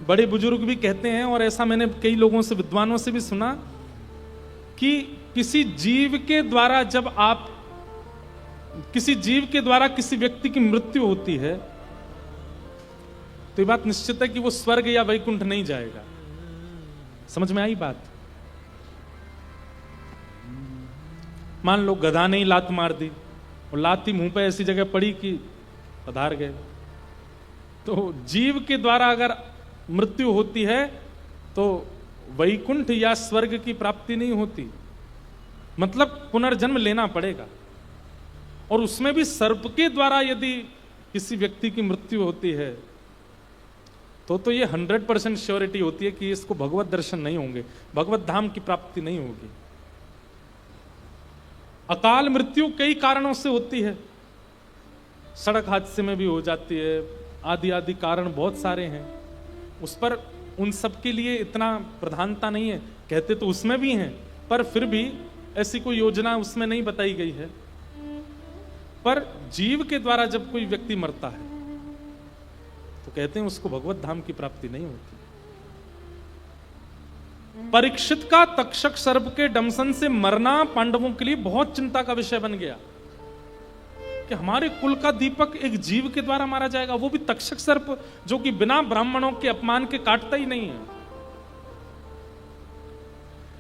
बड़े बुजुर्ग भी कहते हैं, और ऐसा मैंने कई लोगों से, विद्वानों से भी सुना, कि किसी जीव के द्वारा जब आप, किसी जीव के द्वारा किसी व्यक्ति की मृत्यु होती है, तो ये बात निश्चित है कि वो स्वर्ग या वैकुंठ नहीं जाएगा। समझ में आई बात? मान लो गधा ने ही लात मार दी, और लात ही मुंह पे ऐसी जगह पड़ी कि पधार गए। तो जीव के द्वारा अगर मृत्यु होती है तो वैकुंठ या स्वर्ग की प्राप्ति नहीं होती, मतलब पुनर्जन्म लेना पड़ेगा। और उसमें भी सर्प के द्वारा यदि किसी व्यक्ति की मृत्यु होती है तो ये 100% श्योरिटी होती है कि इसको भगवत दर्शन नहीं होंगे, भगवत धाम की प्राप्ति नहीं होगी। अकाल मृत्यु कई कारणों से होती है, सड़क हादसे में भी हो जाती है, आदि आदि कारण बहुत सारे हैं। उस पर उन सब के लिए इतना प्रधानता नहीं है, कहते तो उसमें भी हैं, पर फिर भी ऐसी कोई योजना उसमें नहीं बताई गई है। पर जीव के द्वारा जब कोई व्यक्ति मरता है तो कहते हैं उसको भगवत धाम की प्राप्ति नहीं होती। परीक्षित का तक्षक सर्प के डंसन से मरना पांडवों के लिए बहुत चिंता का विषय बन गया कि हमारे कुल का दीपक एक जीव के द्वारा मारा जाएगा, वो भी तक्षक सर्प, जो कि बिना ब्राह्मणों के अपमान के काटता ही नहीं है।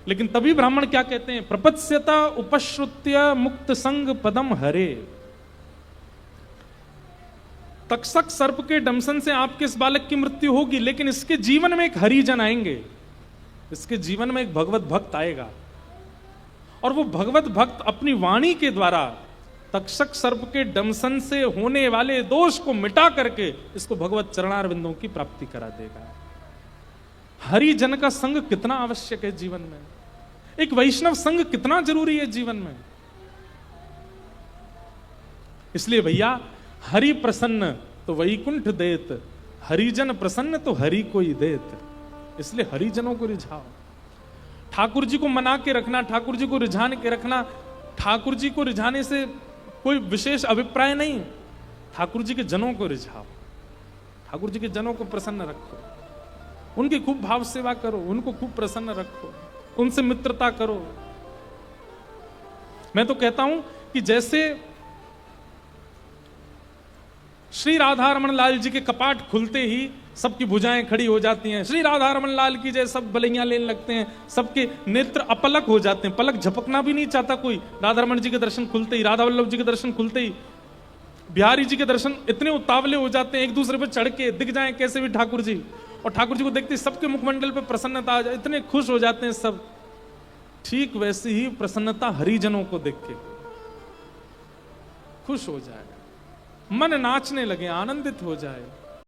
लेकिन तभी ब्राह्मण क्या कहते हैं, प्रपत्स्यता उपश्रुत्य मुक्त संग पदम हरे। तक्षक सर्प के डंसन से आपके इस बालक की मृत्यु होगी, लेकिन इसके जीवन में एक हरिजन आएंगे, इसके जीवन में एक भगवत भक्त आएगा, और वो भगवत भक्त अपनी वाणी के द्वारा तक्षक सर्प के डंसन से होने वाले दोष को मिटा करके इसको भगवत चरणारविंदों की प्राप्ति करा देगा। हरिजन का संग कितना आवश्यक है जीवन में, एक वैष्णव संग कितना जरूरी है जीवन में। इसलिए भैया, हरि प्रसन्न तो वैकुंठ देत, हरिजन प्रसन्न तो हरि को ही देत। इसलिए हरिजनों को रिझाओ, ठाकुर जी को मना के रखना, ठाकुर जी को रिझाने के रखना। ठाकुर जी को रिझाने से कोई विशेष अभिप्राय नहीं, ठाकुर जी के जनों को रिझाओ, ठाकुर जी के जनों को प्रसन्न रखो, उनकी खूब भाव सेवा करो, उनको खूब प्रसन्न रखो, उनसे मित्रता करो। मैं तो कहता हूं कि जैसे श्री राधा रमन लाल जी के कपाट खुलते ही सबकी भुजाएं खड़ी हो जाती हैं, श्री राधा रमन लाल की जय, सब बलैया लेने लगते हैं, सबके नेत्र अपलक हो जाते हैं, पलक झपकना भी नहीं चाहता कोई। राधा रमन जी के दर्शन खुलते ही, राधा वल्लभ जी के दर्शन खुलते ही बिहारी जी के दर्शन इतने उतावले हो जाते हैं, एक दूसरे पर चढ़ के दिख जाएं कैसे भी ठाकुर जी, और ठाकुर जी को देखते ही सबके मुखमंडल पे प्रसन्नता आ जाए, इतने खुश हो जाते हैं सब। ठीक वैसी ही प्रसन्नता हरिजनों को देख के खुश हो जाए, मन नाचने लगे, आनंदित हो जाए।